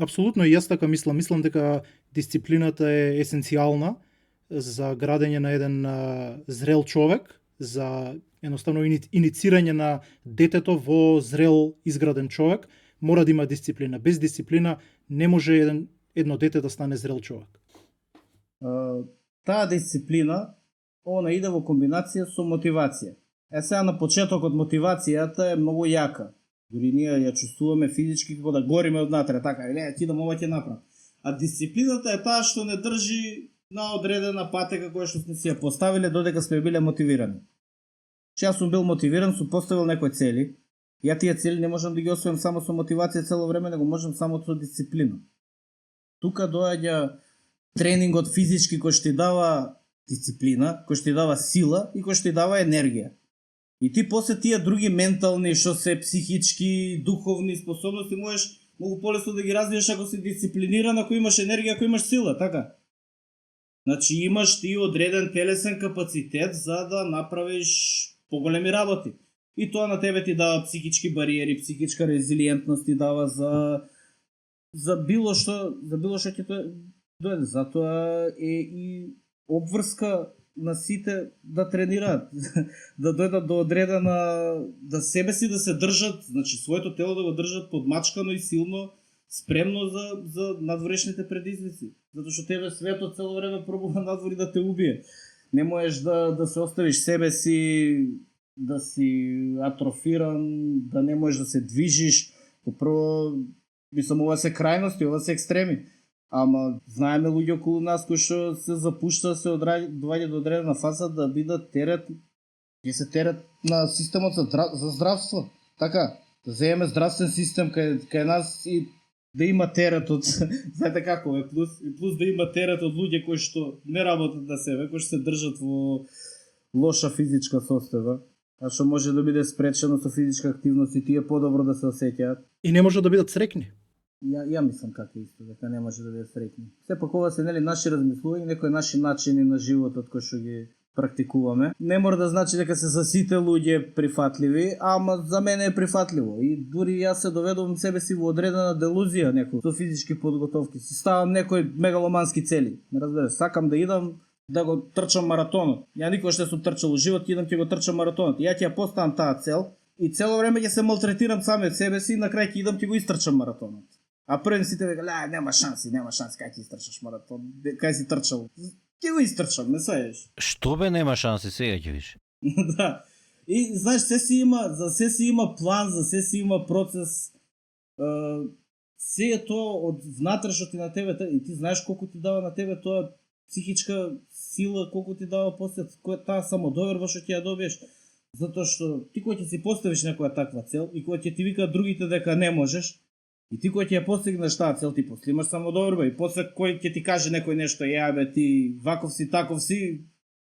Апсолутно, и јас така мислам дека дисциплината е есенцијална за градење на еден зрел човек, за едноставно иницирање на детето во зрел изграден човек, мора да има дисциплина. Без дисциплина не може едно дете да стане зрел човек. Таа дисциплина, она иде во комбинација со мотивација. Сега на почетокот мотивацијата е многу јака. Дори ние ја чувствуваме физички како да гориме однатре, така, ти да ова ќе направам. А дисциплината е таа што не држи на одредена патека која што сме си ја поставиле додека сме биле мотивирани. Јас сум бил мотивиран, сум поставил некои цели. Ја тие цели не можам да ги освојам само со мотивација цело време, него можам само со дисциплина. Тука доаѓа тренингот физички кој што ти дава дисциплина, кој што ти дава сила и кој што ти дава енергија. И ти после тие други ментални, што се психички, духовни способности, можеш многу полесно да ги развиеш ако си дисциплиниран, ако имаш енергија, ако имаш сила, така? Значи имаш ти одреден телесен капацитет за да направиш поголеми работи. И тоа на тебе ти дава психички бариери, психичка резилиентност ти дава за било што ќе дојде. Затоа е и обврска на сите да тренираат, да дојдат до одредена, да себе си да се држат, значи своето тело да го држат подмачкано и силно, спремно за надворешните предизвици. Затоа што тебе светот цело време пробува надвори да те убие. Не можеш да се оставиш себе си, да си атрофиран, да не можеш да се движиш. Прво, мислам, ова се крајности, ова се екстреми. Ама знаеме луѓе околу нас кои што се запушта, се доаѓа до одредена фаза да бидат терет, ќе се терет на системот за здравство. Така, да земеме здравствен систем кај нас и да има терет од, знаете како е, плюс да има терет од луѓе кои што не работат на себе, кои што се држат во лоша физичка состојба, а што може да биде спречено со физичка активност и тие подобро да се осеќаат. И не може да бидат срекни. Ја мислам како исто, дека не може да бидат среќни. Сепак ова се нели наши размислувања, некои наши начини на животот кои што ги практикуваме. Не мора да значи дека се за сите луѓе прифатливи, ама за мене е прифатливо. И дури јас се доведувам себе си во одредена делузија некој со физички подготовки. Си ставам некои мегаломански цели. Не разбереш, сакам да идам да го трчам маратонот. Ја никогаш не сум трчал во живот, идам ќе го трчам маратонот. Ја ќе ја поставам таа цел и цело време ќе се малтретирам сами од себе си и на крај ќе идам ќе го истрчам маратонот. А првен сите века, нема шанси, кај ќе истрчаш маратон, кај си трчал. Ќе го истрчам, не сееш. Што бе нема шанси, сега ќе виш. Да. И знаеш, за се си има план, за се си има процес. Се е тоа од внатрешот и на тебе, и ти знаеш колку ти дава на тебе тоа психичка сила, колку ти дава после таа самодоверба што ќе ја добиеш. Затоа што ти кој ќе си поставиш некоја таква цел и кој ќе ти вика другите дека не можеш, и ти кој ќе ја постигнеш таа цел, ти после имаш самодоверба и после кој ќе ти каже некој нешто, бе ти ваков си, таков си,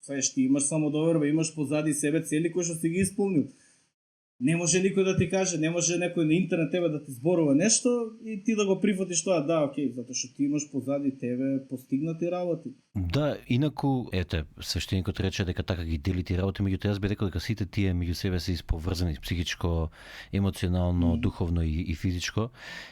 ти имаш самодоверба, имаш позади себе цели кои што си ги исполнил. Не може никој да ти каже, не може некој на интернет тебе да ти зборува нешто и ти да го прифатиш тоа, да, окей, затоа што ти имаш позади тебе постигнати работи. Да, инаку, свештеникот рече дека така ги дели ти работи, меѓутоа јас би рекол дека сите тие меѓу себе се исповрзани психичко, емоционално, духовно и физичко.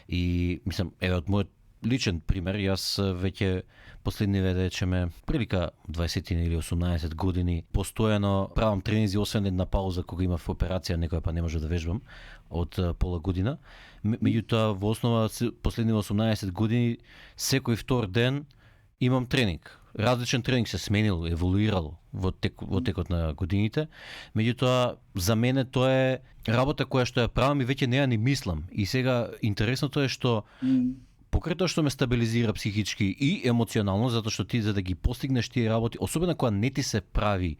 И мислам, од мојот личен пример, јас веќе последниве речеме прилика 20 или 18 години постојано правам тренинзи, освен една пауза кога имав операција, некоја па не може да вежбам од пола година. Меѓутоа во основа последниве 18 години секој втор ден имам тренинг. Различен тренинг се сменил, еволуирал во текот на годините. Меѓутоа за мене тоа е работа која што ја правам и веќе не ја ни мислам. И сега интересното е што покрај тоа што ме стабилизира психички и емоционално, затоа што ти за да ги постигнеш тие работи, особено кога не ти се прави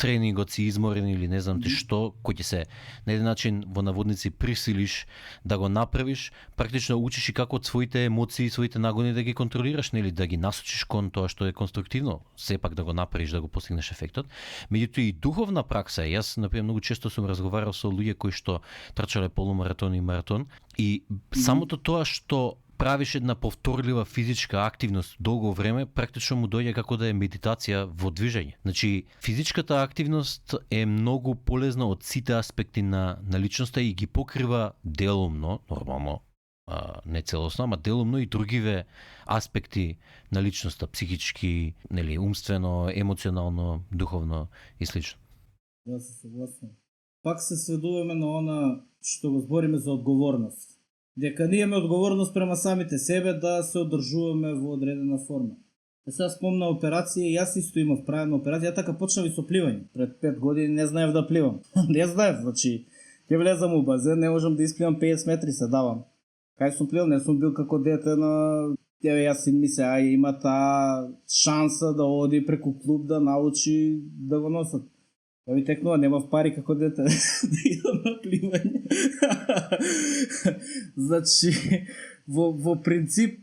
тренингот, си изморен или не знам ти што, кој ќе се на еден начин во наводници присилиш да го направиш, практично учиш и како од своите емоции, своите нагони да ги контролираш, нели, да ги насочиш кон тоа што е конструктивно, сепак да го направиш, да го постигнеш ефектот. Меѓутоа и духовна пракса, јас например многу често сум разговарал со луѓе кои што трчале полумаратон и маратон и самото тоа што правиш една повторлива физичка активност долго време, практично му доаѓа како да е медитација во движење. Значи, физичката активност е многу полезна од сите аспекти на личноста и ги покрива делумно, нормално, не целосно, ама делумно и другиве аспекти на личноста, психички, нели, умствено, емоционално, духовно и слично. Да, се согласувам. Пак се сведуваме на она што го збориме за одговорност. Дека ние имаме одговорност према самите себе да се одржуваме во одредена форма. Сега спомна операција, јас исто имав правена операција, ја така почнав и со пливање. Пред 5 години не знаев да пливам. Не знаев, значи, ќе влезам у базен, не можам да испливам 50 метри, се давам. Кај сум пливал, не сум бил како дете на... Јас си мисля, има таа шанса да оди преку клуб да научи да го носат. Ја ви текнува, немав пари како дете да идам на пливање. Значи, во принцип,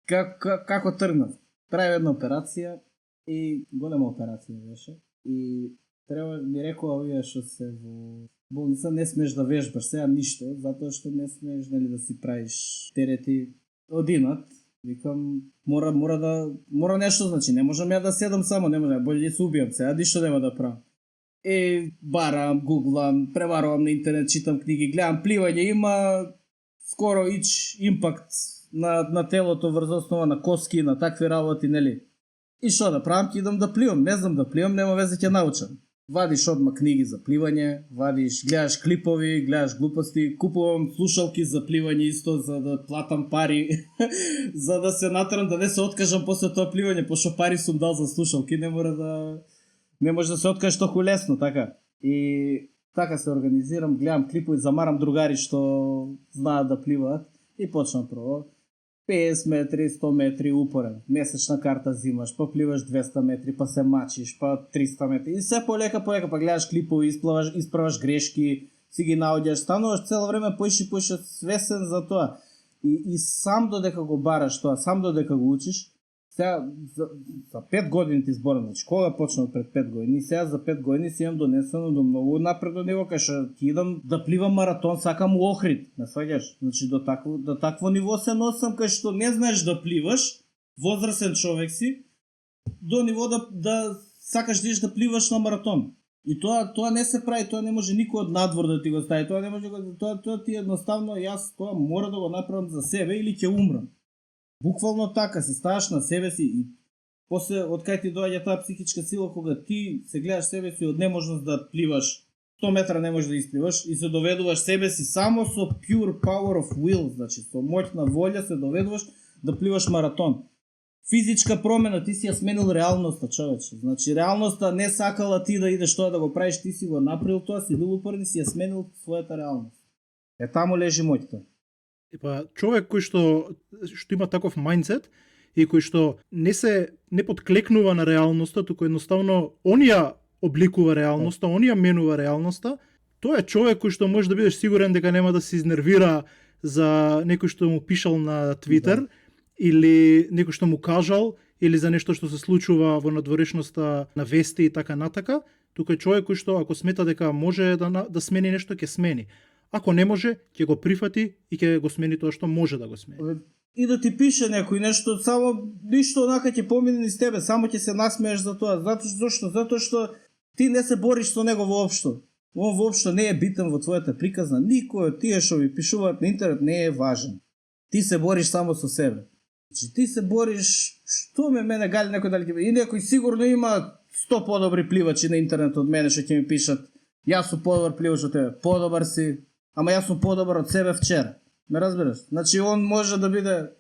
како тргнав? Правив една операција и голема операција беше. И треба ми рекоа овие што се во болница, не смеш да вежбаш сега ништо, затоа што не смеш да си правиш терети одинат. Викам, мора нешто, значи, не можам ја да седам само, не можам, болje да се убијам сега, ништо нема да правам. Барам, гуглам, преварувам на интернет, читам книги, гледам пливање, има скоро импакт на телото врз основа на коски, на такви работи, нели? И што да правам, ќе идам да пливам, не знам да пливам, нема везе ќе научам. Вадиш одма книги за пливање, гледаш клипови, гледаш глупости, купувам слушалки за пливање исто за да платам пари, за да се натрам да не се откажам после тоа пливање, пошто пари сум дал за слушалки, не може да се откажеш толку лесно, така. И така се организирам, гледам клипови, замарам другари што знаат да пливаат и почнам прво. 50 метри, 100 метри упорен. Месечна карта взимаш, па пливаш 200 метри, па се мачиш, па 300 метри. И се полека, па гледаш клипови, исправаш грешки, си ги наоѓаш, стануваш цело време поише свесен за тоа. И сам додека го бараш тоа, сам додека го учиш, сега за 5 години ти зборам, значи кога почнав пред 5 години, сега за 5 години си имам донесено до многу напредно ниво, кај што ќе идам да пливам маратон, сакам у Охрид, не сваѓаш? Значи до такво ниво се носам, кај што не знаеш да пливаш, возрасен човек си, до ниво да сакаш да пливаш на маратон. И тоа не се прави, тоа не може никој од надвор да ти го стави, тоа не може, тоа ти едноставно, јас тоа мора да го направам за себе или ќе умрам. Буквално така, си ставаш на себе си и после од кај ти доаѓа таа психичка сила кога ти се гледаш себе си од неможност да пливаш 100 метра не можеш да испливаш и се доведуваш себе си само со pure power of will, значи со моќна волја се доведуваш да пливаш маратон. Физичка промена, ти си ја сменил реалноста, човече. Значи реалноста не сакала ти да идеш тоа да го правиш, ти си го направил тоа, си бил упорен, си ја сменил својата реалност. Таму лежи моќта. Па човек кој што има таков мајндсет и кој што не подклекнува на реалноста, туку едноставно оние обликува реалноста, он ја менува реалноста. Тој е човек кој што може да бидеш сигурен дека нема да се изнервира за некој што му пишал на Твитер, или некој што му кажал, или за нешто што се случува во надворешноста на вести и така натака. Тука е човек кој што ако смета дека може да смени нешто, ќе смени. Ако не може, ќе го прифати и ќе го смени тоа што може да го смени. И да ти пише некој нешто, само ништо онака ќе помине низ тебе, само ќе се насмееш за тоа. Зашто? Затоа што ти не се бориш со него воопшто. Он воопшто не е битен во твојата приказна. Никој од тие што ви пишуваат на интернет не е важен. Ти се бориш само со себе. Значи ти се бориш, што мене гали некој дали ќе... И некој сигурно има 100 подобри пливачи на интернет од мене што ќе ми пишат: јас сум подобар пливач од тебе, подобар си, ама јас сум подобар од себе вчера. Ме разбираш? Значи он може да биде...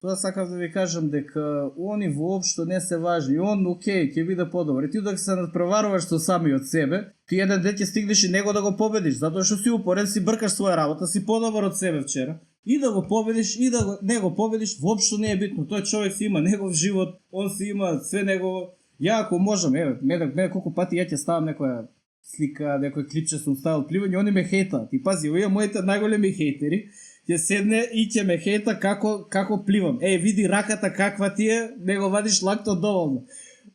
Тоа сакав да ви кажам дека они воопшто не се важни. И он, окей, ќе биде подобар. И ти док се надпреваруваш со самиот себе, ти еден ден ќе стигнеш и него да го победиш, затоа што си упорен, си бркаш своја работа, си подобар од себе вчера. И да го победиш, и да не го победиш, воопшто не е битно. Тој човек си има негов живот, он си има све негово. Ја ако можам, мене колку пати ја ќе ставам некоја слика, некој клипче сум ставил пливање, они ме хейтаат. И пази, овие моите најголеми хейтери ќе седне и ќе ме хейта како пливам. Види раката каква ти е, не го вадиш лакто доволно.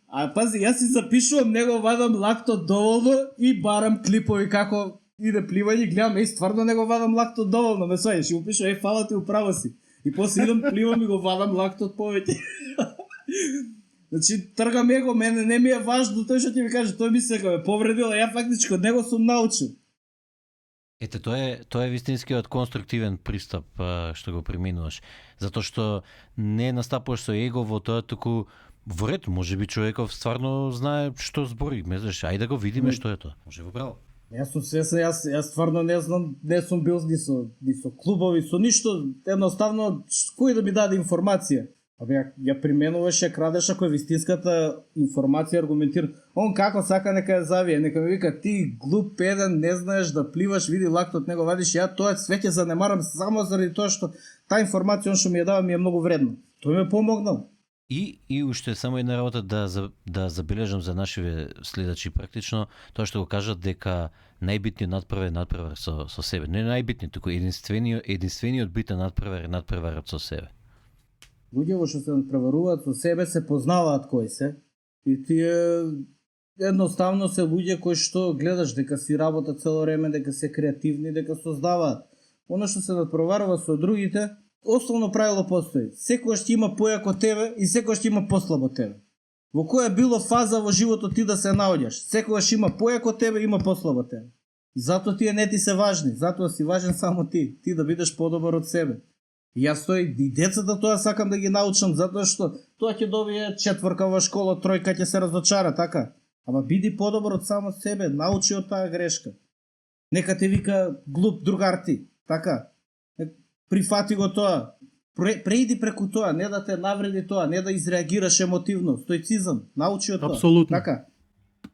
А пази, јас си запишувам, не го вадам лакто доволно и барам клипови како иде пливање, гледам, стварно не го вадам лакто доволно, ме сваѓаш, и му пишувам, фала ти, управо си. И после идам пливам и го вадам лакто повеќе. Значи, тргам его, мене не ми е важно тој што ќе ми каже, тој ми се ме повредил, а ја фактичко од него сум научил. Ете, тоа е вистинскиот конструктивен пристап што го применуваш. Затоа што не настапуваш со его во тоа, туку во ред, можеби човеков стварно знае што збори. Мислиш, ајде да го видиме што е тоа. Може во право. Јас сум свесен, јас стварно не знам, не сум бил ни со клубови, со ништо, едноставно кој да ми даде информација. Ја применуваш, ја крадеш ако е вистинската информација аргументира. Он како сака нека ја завие, нека ми вика ти глуп еден, не знаеш да пливаш, види лактот него вадиш, ја тоа све ќе занемарам само заради тоа што таа информација он што ми ја дава ми е многу вредна. Тој ме помогнал. И уште само една работа да забележам за нашите следачи практично, тоа што го кажат дека најбитниот надпревар со себе. Не најбитниот, туку единствениот битен надпревар е надпреварот со себе. Луѓе што се надпреваруваат со себе се познаваат кои се и тие едноставно се луѓе кои што гледаш дека си работат цело време, дека се креативни, дека создаваат. Оно што се надпреварува со другите, основно правило постои. Секојаш ќе има појако тебе и секојаш ќе има послабо тебе. Во која било фаза во животот ти да се наоѓаш, секојаш има појако тебе, има послабо тебе. И затоа тие не ти се важни, затоа си важен само ти да бидеш подобар од себе. И јас и децата тоа сакам да ги научам, затоа што тоа ќе добие 4 во школа, 3 ќе се разочара, така. Ама биди подобар од само себе, научи од таа грешка. Нека те вика глуп другар ти, така. Прифати го тоа. Преиди преку тоа, не да те навреди тоа, не да изреагираш емотивно, стоицизам, научи од тоа. Апсолутно. Така.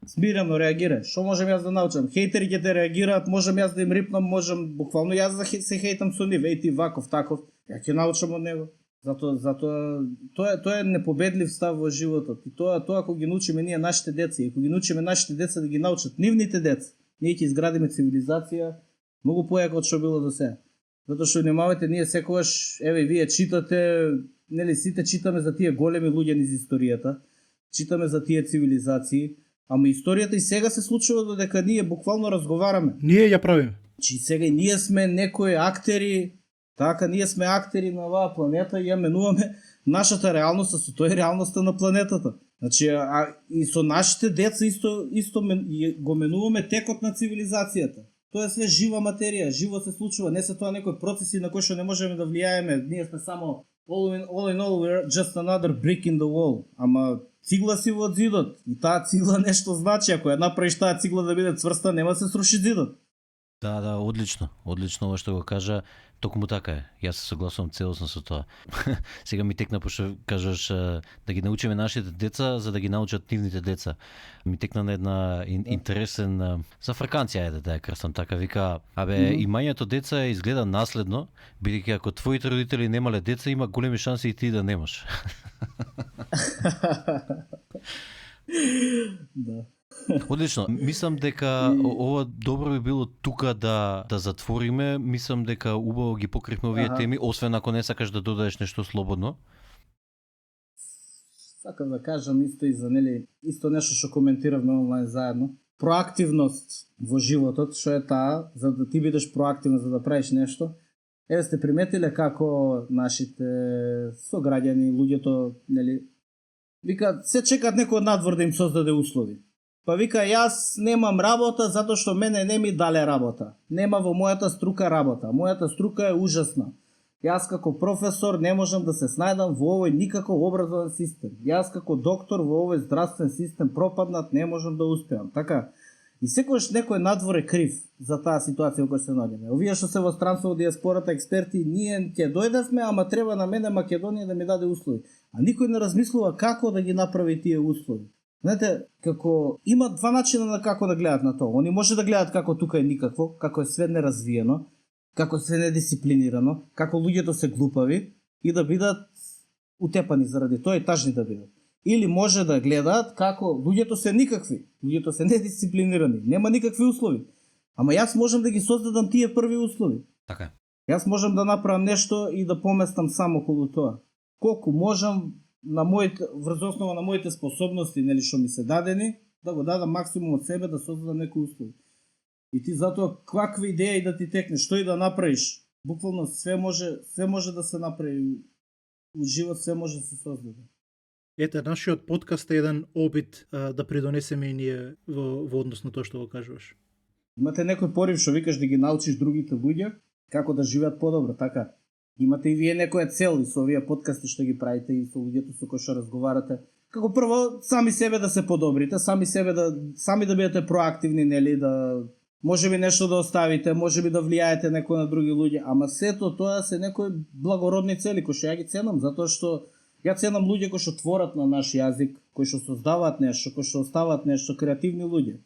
Смирено реагирај. Што можам јас да научам? Хейтери ќе те реагираат, можам јас да им рипнам, можам буквално јас да се хейтам со нив, ти ваков, таков. Ја ќе научам од него. Затоа тоа е непобедлив став во животот. И тоа ако ги научиме ние нашите деца, и ако ги научиме нашите деца да ги научат нивните деца, ние ќе изградиме цивилизација многу појака од што било до сега. Затоа што внимавајте, ние секогаш, вие читате, нели сите читаме за тие големи луѓе низ историјата, читаме за тие цивилизации, ама историјата и сега се случува додека ние буквално разговараме. Ние ја правиме. Чи сега и ние сме некои актери, така, ние сме актери на оваа планета и ја менуваме нашата реалност со тој реалноста на планетата. Значи, и со нашите деца исто го менуваме текот на цивилизацијата. Тоа е све жива материја, живо се случува, не се тоа некои процеси на кои што не можеме да влијаеме. Ние сме само all in all we're just another brick in the wall. Ама цигла си во зидот и таа цигла нешто значи, ако ја направиш таа цигла да биде цврста, нема да се сруши зидот. Да, одлично ова што го кажа, токму така е. Јас се согласувам целосно со тоа. Сега ми текна пошто кажаш да ги научиме нашите деца за да ги научат нивните деца. Ми текна на една интересен за фраканција да ја крстам така, вика, имањето деца изгледа наследно, бидејќи ако твоите родители немале деца, има големи шанси и ти да немаш. Да. Одлично. Мислам дека ова добро би било тука да затвориме. Мислам дека убаво ги покривме овие теми, освен ако не сакаш да додадеш нешто слободно. Сакам да кажам исто и за исто нешто што коментиравме онлайн заедно. Проактивност во животот, што е таа, за да ти бидеш проактивен за да правиш нешто. Еве сте приметиле како нашите сограѓани, луѓето, вика, се чекаат некој од надвор да им создаде услови. Па вика, јас немам работа затоа што мене не ми дале работа. Нема во мојата струка работа. Мојата струка е ужасна. Јас како професор не можам да се снајдам во овој никако образован систем. Јас како доктор во овој здравствен систем пропаднат не можам да успеам. Така, и секогаш некој надвор е крив за таа ситуација во која се наоѓаме. Овие што се во странство во диаспората експерти, ние ќе дојдевме, ама треба на мене Македонија да ми даде услови. А никој не размислува како да ги направи тие услови. Знаете, како има два начина на како да гледат на тоа. Они може да гледат како тука е никакво, како е све неразвиено, како се недисциплинирано, како луѓето се глупави и да бидат утепани заради тоа и тажни да бидат. Или може да гледаат како луѓето се никакви, луѓето се недисциплинирани, нема никакви услови. Ама јас можам да ги создадам тие први услови. Така. Јас можам да направам нешто и да поместам само околу тоа. Колку можам врз основа на моите способности, што ми се дадени, да го дадам максимум од себе да создадам некои услови. И ти затоа каква идеја и да ти текне, што и да направиш, буквално све може да се направи. У живот све може да се создаде. Ете, нашиот подкаст е еден обид да придонесеме и ние во однос на тоа што го кажуваш. Имате некој порив што викаш да ги научиш другите луѓе како да живеат подобро, така. Имате и вие некоја цел и со овие подкасти што ги правите и со луѓето со кои што разговарате. Како прво сами себе да се подобрите, сами да бидете проактивни, да можеби нешто да оставите, можеби да влијаете некој на други луѓе, ама сето тоа се некои благородни цели кои што ја ги ценам, затоа што ја ценам луѓе кои што творат на наш јазик, кои што создаваат нешто, кои што оставаат нешто, креативни луѓе.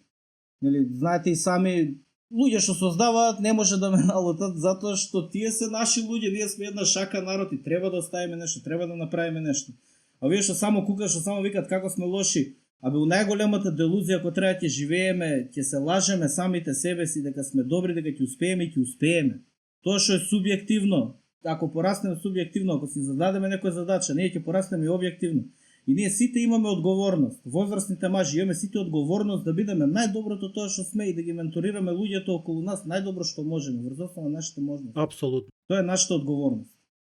Знаете и сами, луѓе што создаваат не може да ме налутат затоа што тие се наши луѓе, ние сме една шака народ и треба да оставиме нешто, треба да направиме нешто. А вие што само кукат, што само викат како сме лоши, абе у најголемата делузија која треба ќе живееме, ќе се лажеме самите себе си дека сме добри, дека ќе успееме и ќе успееме. Тоа што е субјективно, ако пораснеме субјективно, ако си зададеме некоја задача, ние ќе пораснеме и објективно. И ние сите имаме одговорност. Возрастните мажи имаме сите одговорност да бидеме најдоброто тоа што сме и да ги менторираме луѓето околу нас најдобро што можеме, врз основа на нашите можности. Апсолутно. Тоа е нашата одговорност.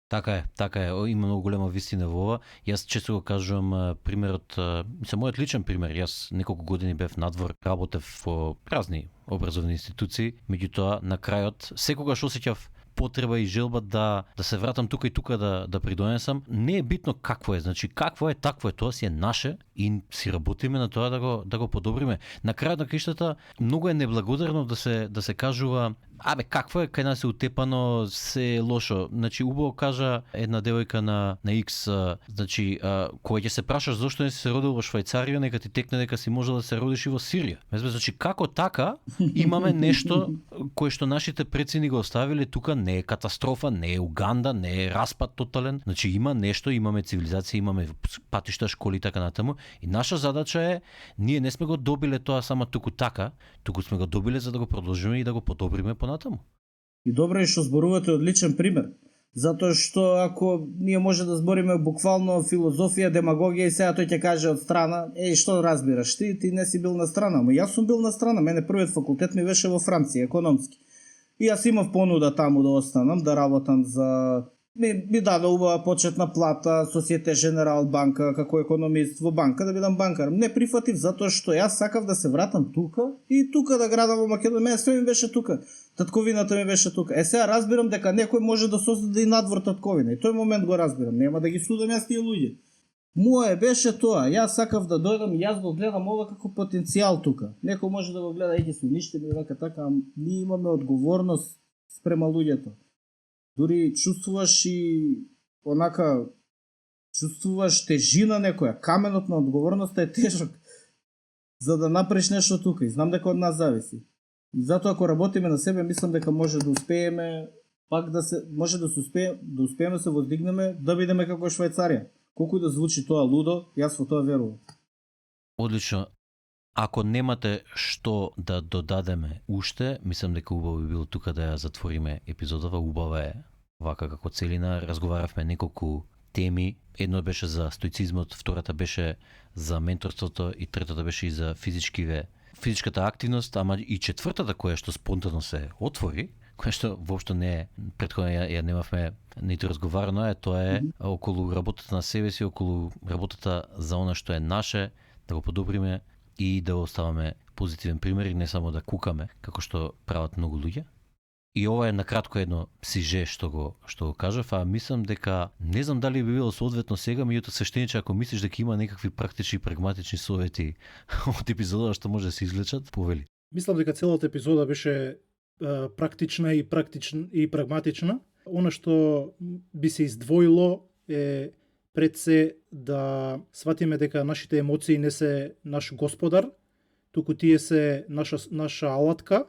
Така е, има многу голема вистина во ова. Јас често го кажувам примерот, мојот личен пример. Јас неколку години бев надвор, работев во разни образовни институции, меѓутоа на крајот секогаш осеќав потреба и желба да се вратам тука и тука да придонесам. Не е битно какво е, значи какво е, такво е, тоа си е наше и си работиме на тоа да го подобриме. На крајот на криштата многу е неблагодарно да се кажува абе какво е кај нас е утепано, се е лошо. Значи убаво кажа една девојка на X, значи кога ќе се прашаш зошто не си се родил во Швајцарија, нека ти текне дека си можел да се родиш и во Сирија. Значи како така имаме нешто кое што нашите предци ни го оставиле тука, не е катастрофа, не е Уганда, не е распад тотален. Значи има нешто, имаме цивилизација, имаме патишта, школи и така натаму. И наша задача е, ние не сме го добиле тоа само туку така, туку сме го добиле за да го продолжиме и да го подобриме понатаму. И добро е што зборувате одличен пример. Затоа што ако ние може да збориме буквално филозофија, демагогија и сега тој ќе каже од страна, што разбираш ти не си бил на страна, но јас сум бил на страна, мене првиот факултет ми беше во Франција, економски. И јас имав понуда таму да останам, да работам за... Ми даде убава почетна плата, Societe Generale банка, како економист во банка, да бидам банкар. Не прифатив, затоа што јас сакав да се вратам тука и тука да градам во Македонија. Мене све ми беше тука. Татковината ми беше тука. Сега разбирам дека некој може да создаде и надвор татковина. И тој момент го разбирам. Нема да ги судам јас тие луѓе. Мое беше тоа. Јас сакав да дојдам и јас го гледам ова како потенцијал тука. Некој може да го гледа и ќе се уништиме вака така, ние имаме одговорност спрема луѓето. Дури чувствуваш и чувствуваш тежина некоја, каменот на одговорноста е тежок за да направиш нешто тука и знам дека од нас зависи. И затоа ако работиме на себе, мислам дека може да успееме да успееме да се воздигнеме, да бидеме како Швајцарија. Колку и да звучи тоа лудо, јас во тоа верувам. Одлично. Ако немате што да додадеме уште, мислам дека убаво би било тука да ја затвориме епизодава. Убава е вака како целина. Разговаравме неколку теми. Едно беше за стоицизмот, втората беше за менторството и третата беше и за физичката активност, ама и четвртата која што спонтано се отвори, која што воопшто не е, претходно ја немавме ниту разговарано, тоа е околу работата на себе си, околу работата за она што е наше, да го подобриме и да оставаме позитивен пример и не само да кукаме, како што прават многу луѓе. И ова е накратко едно сиже што го кажав, а мислам дека не знам дали би било соодветно сега, меѓуто свештениче, ако мислиш дека има некакви практични и прагматични совети од епизодата што може да се извлечат, повели. Мислам дека целата епизода беше практична и прагматична. Она што би се издвоило е пред се да сватиме дека нашите емоции не се наш господар, туку тие се наша алатка,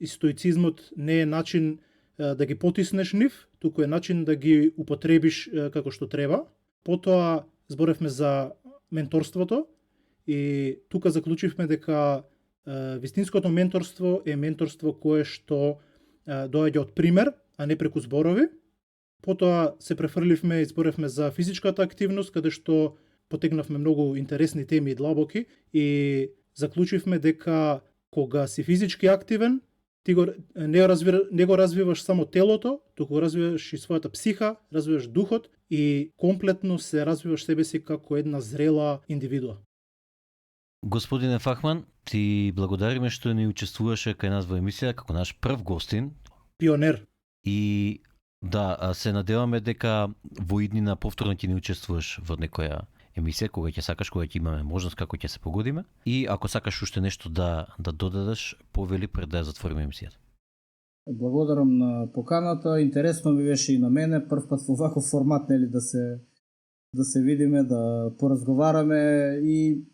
и стоицизмот не е начин да ги потиснеш нив, туку е начин да ги употребиш како што треба. Потоа зборевме за менторството и тука заклучивме дека вистинското менторство е менторство кое што доаѓа од пример, а не преку зборови. Потоа се префрливме и зборевме за физичката активност, каде што потегнавме многу интересни теми и длабоки и заклучивме дека кога си физички активен, ти не го развиваш само телото, туку го развиваш и својата психа, развиваш духот и комплетно се развиваш себе си како една зрела индивидуа. Господине Фахман, ти благодариме што ни учествуваше кај нас во емисија како наш прв гостин. Пионер. И да, се надеваме дека во иднина повторно ќе ни учествуваш во некоја емисија, кога ќе сакаш, кога ќе имаме можност, како ќе се погодиме. И ако сакаш уште нешто да додадеш, повели пред да ја затвориме емисијата. Благодарам на поканата, интересно ми беше и на мене, прв пат во ваков формат, нели, да се видиме, да поразговараме и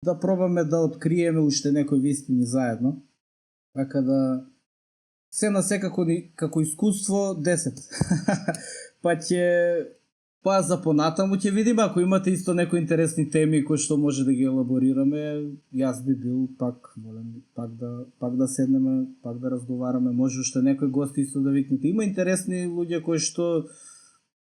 да пробаме да откриеме уште некои вистини заедно. Така да се на секако како искуство 10. Па за понатаму ќе видиме, ако имате исто некои интересни теми кои што може да ги елаборираме, јас би бил пак волен пак да седнеме, пак да разговараме, може уште некои гости исто да викнете. Има интересни луѓе кои што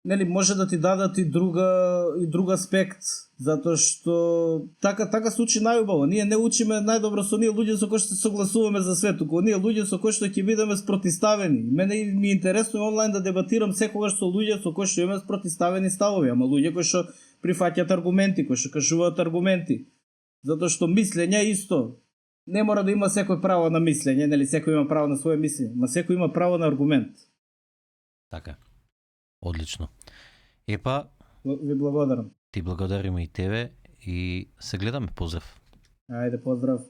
нели може да ти дадат и друг аспект, затоа што така се учи најубаво. Ние не учиме најдобро со оние луѓе со кои што се согласуваме за свет, туку оние луѓе со кои што ќе бидеме спротивставени. Мене ми е интересно онлайн да дебатирам секогаш со луѓе со кои што имаме спротивставени ставови, ама луѓе кои што прифаќаат аргументи, кои што кажуваат аргументи. Затоа што мислење исто. Не мора да има секој право на мислење, нели секој има право на свое мислење, ма секој има право на аргумент. Така. Одлично. Епа, ви благодарам. Ти благодариме и тебе и се гледаме. Поздрав. Ајде, поздрав.